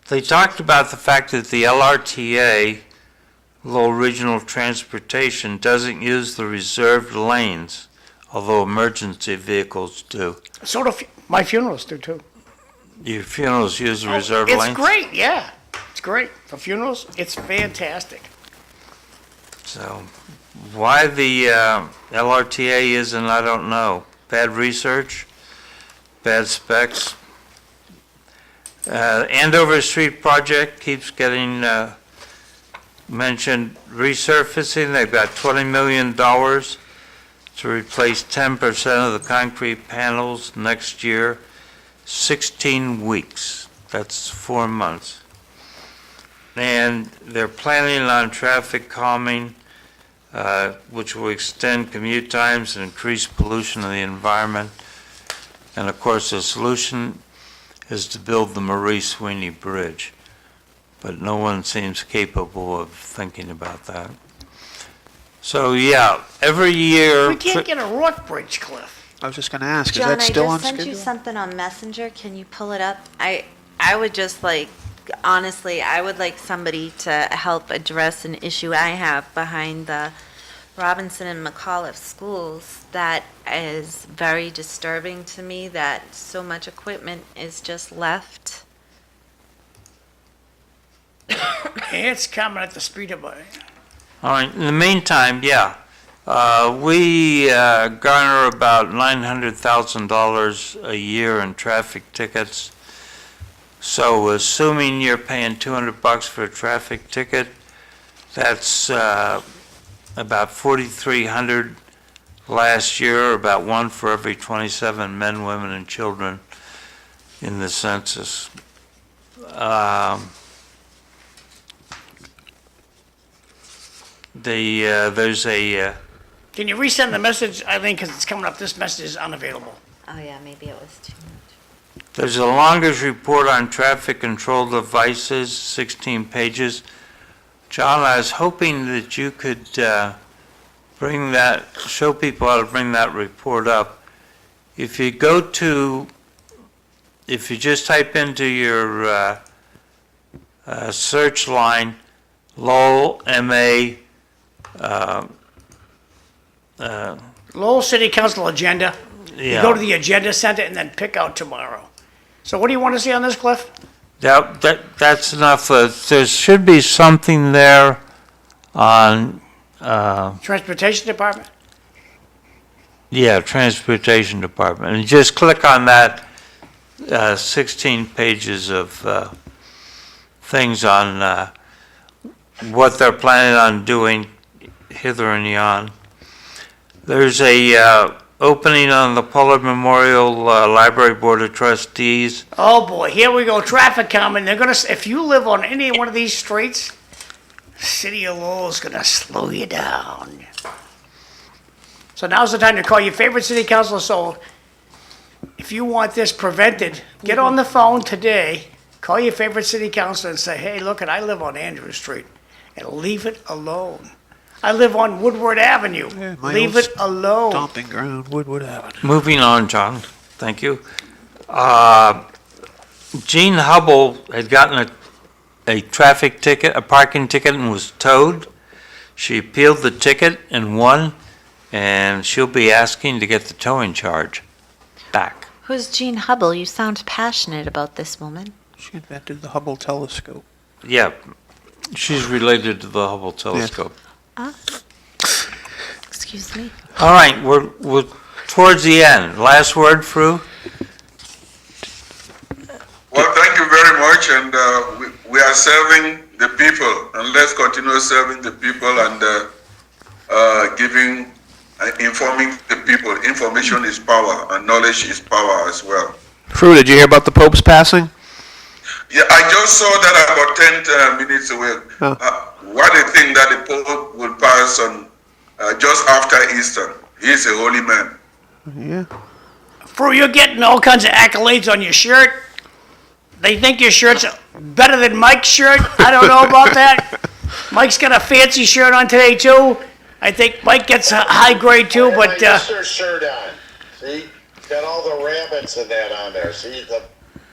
they talked about the fact that the LRTA, Lowell Regional Transportation, doesn't use the reserved lanes, although emergency vehicles do. Sort of, my funerals do too. Your funerals use the reserved lanes? It's great, yeah. It's great. For funerals, it's fantastic. So why the LRTA isn't, I don't know. Bad research, bad specs. Andover Street project keeps getting mentioned. Resurfacing, they've got $20 million to replace 10% of the concrete panels next year. 16 weeks, that's 4 months. And they're planning on traffic calming, which will extend commute times and increase pollution of the environment. And of course, the solution is to build the Marie Sweeney Bridge, but no one seems capable of thinking about that. So yeah, every year. We can't get a Rourke Bridge, Cliff. I was just going to ask, John, is that still I on just sent schedule? you something on Messenger. Can you pull it up? I would just like, honestly, I would like somebody to help address an issue I have behind the Robinson and McAuliffe schools that is very disturbing to me, that so much equipment is just left. It's coming at the speed of a... All right, in the meantime, yeah, we garner about $900,000 a year in traffic tickets. So assuming you're paying $200 for a traffic ticket, that's about 4,300 last year, about one for every 27 men, women, and children in the census. There's a Can you resend the message, Eileen, because it's coming up, this message is unavailable. Oh yeah, maybe it was too much. there's a longest report on traffic control devices, 16 pages. John, I was hoping that you could bring that, show people how to bring that report up. If you go to, if you just type into your search line, Lowell, MA, Lowell City Council agenda. You yeah. go to the agenda center and then pick out tomorrow. So what do you want to see on this, Cliff? That's enough. There should be something there on, Transportation Department? yeah, Transportation Department. And just click on that 16 pages of things on what they're planning on doing hither and yon. There's a opening on the Pollard Memorial Library Board of Trustees. Oh boy, here we go, traffic calming. They're gonna, if you live on any one of these streets, City of Lowell's gonna slow you down. So now's the time to call your favorite city councilor. So if you want this prevented, get on the phone today, call your favorite city councilor and say, hey, look, I live on Andrew Street, and leave it alone. I live on Woodward Avenue. Yeah, my Leave old it alone. Stomping ground, Woodward Avenue. Moving on, John. Thank you. Jean Hubble had gotten a traffic ticket, a parking ticket, and was towed. She appealed the ticket and won, and she'll be asking to get the towing charge back. Who's Jean Hubble? You sound passionate about this woman. She invented the Hubble telescope. Yeah, she's related to the Hubble telescope. Excuse me. All right, we're towards the end. Last word, Fru? Well, thank you very much, and we are serving the people, and let's continue serving the people and informing the people. Information is power, and knowledge is power as well. Fru, did you hear about the Pope's passing? Yeah, I just saw that about 10 minutes away. Oh. What a thing that the Pope will pass on just after Easter. He's a holy man. Yeah. Fru, you're getting all kinds of accolades on your shirt. They think your shirt's better than Mike's shirt. I don't know about that. Mike's got a fancy shirt on today, too. I think Mike gets a high grade, too, but... my Easter shirt on. See? Got all the rabbits and that on there. See?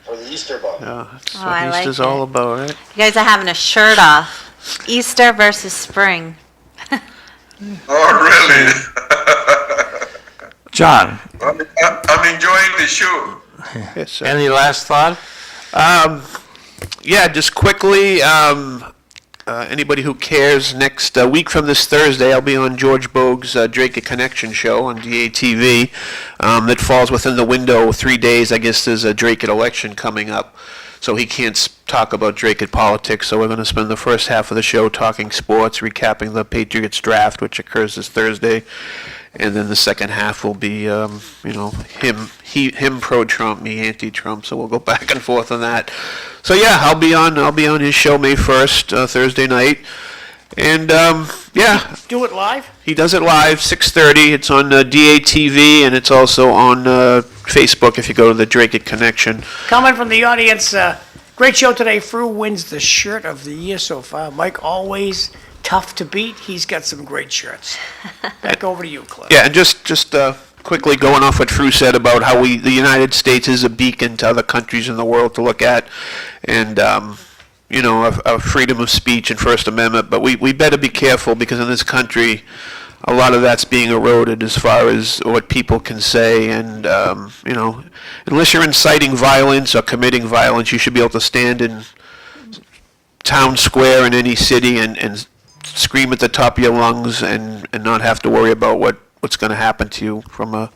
For the Easter bunny. Yeah, that's Oh, what I like Easter's it. all about, right? You guys are having a shirt off. Easter versus spring. Oh, really? John, I'm enjoying the show. Yes, sir. any last thought? Yeah, just quickly, anybody who cares, next week from this Thursday, I'll be on George Bogue's Drake Connection show on DATV. That falls within the window of 3 days. I guess there's a Drake election coming up, so he can't talk about Drake politics. So we're going to spend the first half of the show talking sports, recapping the Patriots draft, which occurs this Thursday. And then the second half will be, him pro-Trump, me anti-Trump. So we'll go back and forth on that. So yeah, I'll be on his show May 1st, Thursday night, and yeah, Do it live? he does it live, 6:30. It's on DATV, and it's also on Facebook if you go to the Drake It Connection. Comment from the audience. Great show today. Fru wins the shirt of the year so far. Mike, always tough to beat. He's got some great shirts. Back over to you, Cliff. Yeah, and just quickly going off what Fru said about how the United States is a beacon to other countries in the world to look at, and our freedom of speech and First Amendment. But we better be careful, because in this country, a lot of that's being eroded as far as what people can say, and unless you're inciting violence or committing violence, you should be able to stand in town square in any city and scream at the top of your lungs and not have to worry about what's going to happen to you from a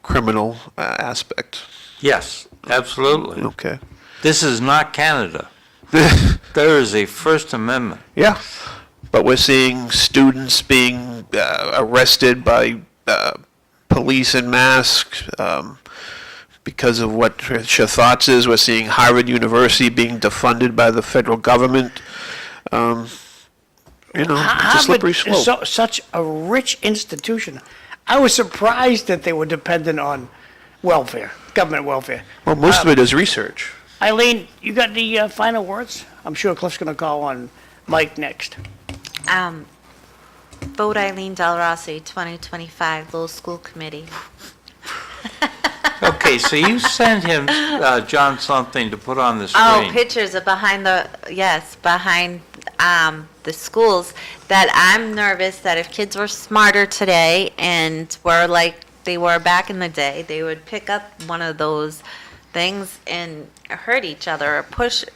criminal aspect. Yes, absolutely. Okay. This is not Canada. There is a First Amendment. Yeah, but we're seeing students being arrested by police in masks because of what your thoughts is. We're seeing Harvard University being defunded by the federal government. It's a slippery slope. Is such a rich institution. I was surprised that they were dependent on welfare, government welfare. Well, most of it is research. Eileen, you got the final words? I'm sure Cliff's going to call on Mike next. Vote Eileen Delrossi, 2025, Lowell School Committee. Okay, so you sent him, John, something to put on the screen. Oh, pictures of behind the schools, that I'm nervous that if kids were smarter today and were like they were back in the day, they would pick up one of those things and hurt each other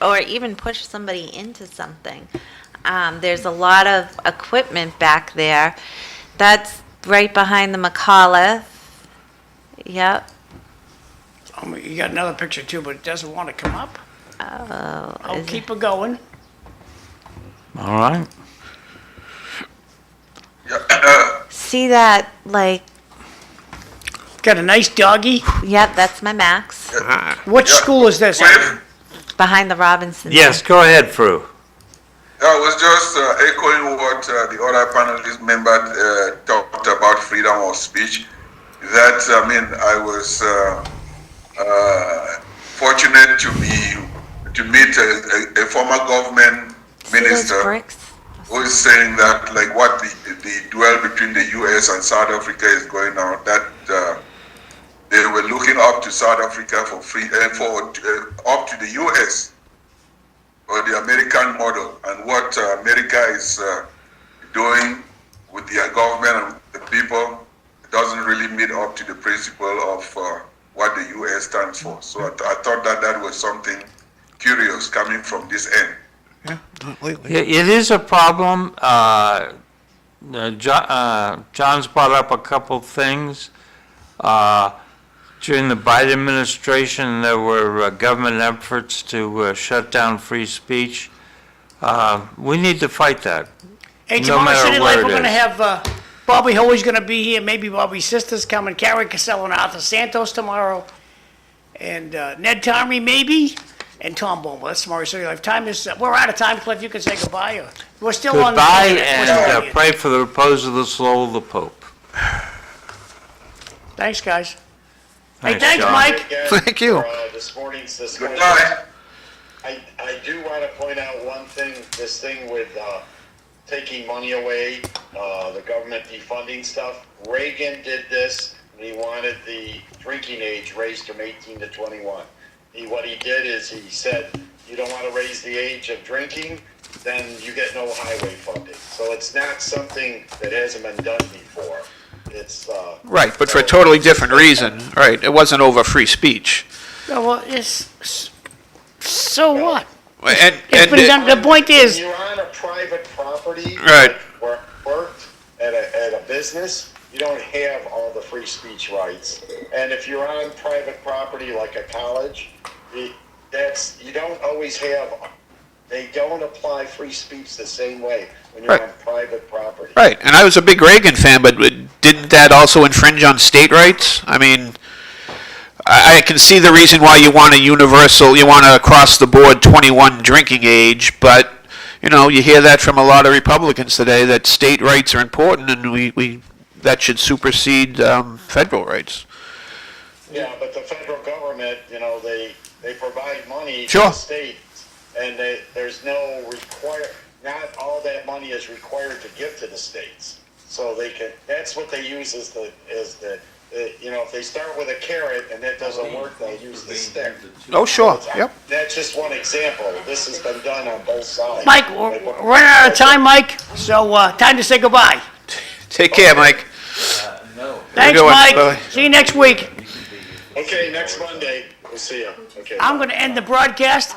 or even push somebody into something. There's a lot of equipment back there. That's right behind the McAuliffe. Yep. You got another picture too, but it doesn't want to come up. I'll keep it going. All right. See that, Got a nice doggy. yep, that's my Max. Which school is this? Cliff, Behind the Robinson. Yes, go ahead, Fru. I was just echoing what the other panelist member talked about freedom of speech. I was fortunate to meet a former government See those minister bricks? who is saying that what the duel between the U.S. and South Africa is going on, that they were looking up to South Africa up to the U.S. or the American model, and what America is doing with their government and the people doesn't really meet up to the principle of what the U.S. stands for. So I thought that was something curious coming from this end. Yeah, not lately. Yeah, it is a problem. John's brought up a couple things. During the Biden administration, there were government efforts to shut down free speech. We need to fight that. Hey, No tomorrow matter City where Life, it we're gonna is. have, Bobby Hoey's gonna be here, maybe Bobby's sister's coming, Carrie Casello and Arthur Santos tomorrow, and, Ned Tomry maybe, and Tom Bowman. That's tomorrow City Life. Time is, we're out of time, Cliff, you can say goodbye, or, we're still on. Goodbye, We're and still on the- pray for the repose of the soul of the Pope. Thanks, guys. Hey, Thanks, thanks, John. Mike. Again, Thank you. for, this morning's discussion. Goodbye. I do want to point out one thing, this thing with taking money away, the government defunding stuff. Reagan did this, and he wanted the drinking age raised from 18 to 21. What he did is he said, you don't want to raise the age of drinking, then you get no highway funding. So it's not something that hasn't been done before. It's Right, but for a totally different reason, right? It wasn't over free speech. Yeah, well, so what? And, It's been done, the point When is, you're on a private property, Right. like worked at a business, you don't have all the free speech rights. And if you're on private property like a college, you don't always have. They don't apply free speech the same way when you're Right. on private property. Right, and I was a big Reagan fan, but didn't that also infringe on state rights? I mean, I can see the reason why you want you want a across-the-board 21 drinking age, but, you hear that from a lot of Republicans today, that state rights are important, and that should supersede federal rights. Yeah, but the federal government, they provide money to Sure. the states, and there's no not all that money is required to give to the states. So that's what they use as the if they start with a carrot and that doesn't work, they'll use the stick. Oh, sure, yep. That's just one example. This has been done on both sides. Mike, we're running out of time, Mike, so, time to say goodbye. Take care, Mike. Thanks, good one. Mike. Bye. See you next week. Okay, next Monday, we'll see you. Okay. I'm gonna end the broadcast.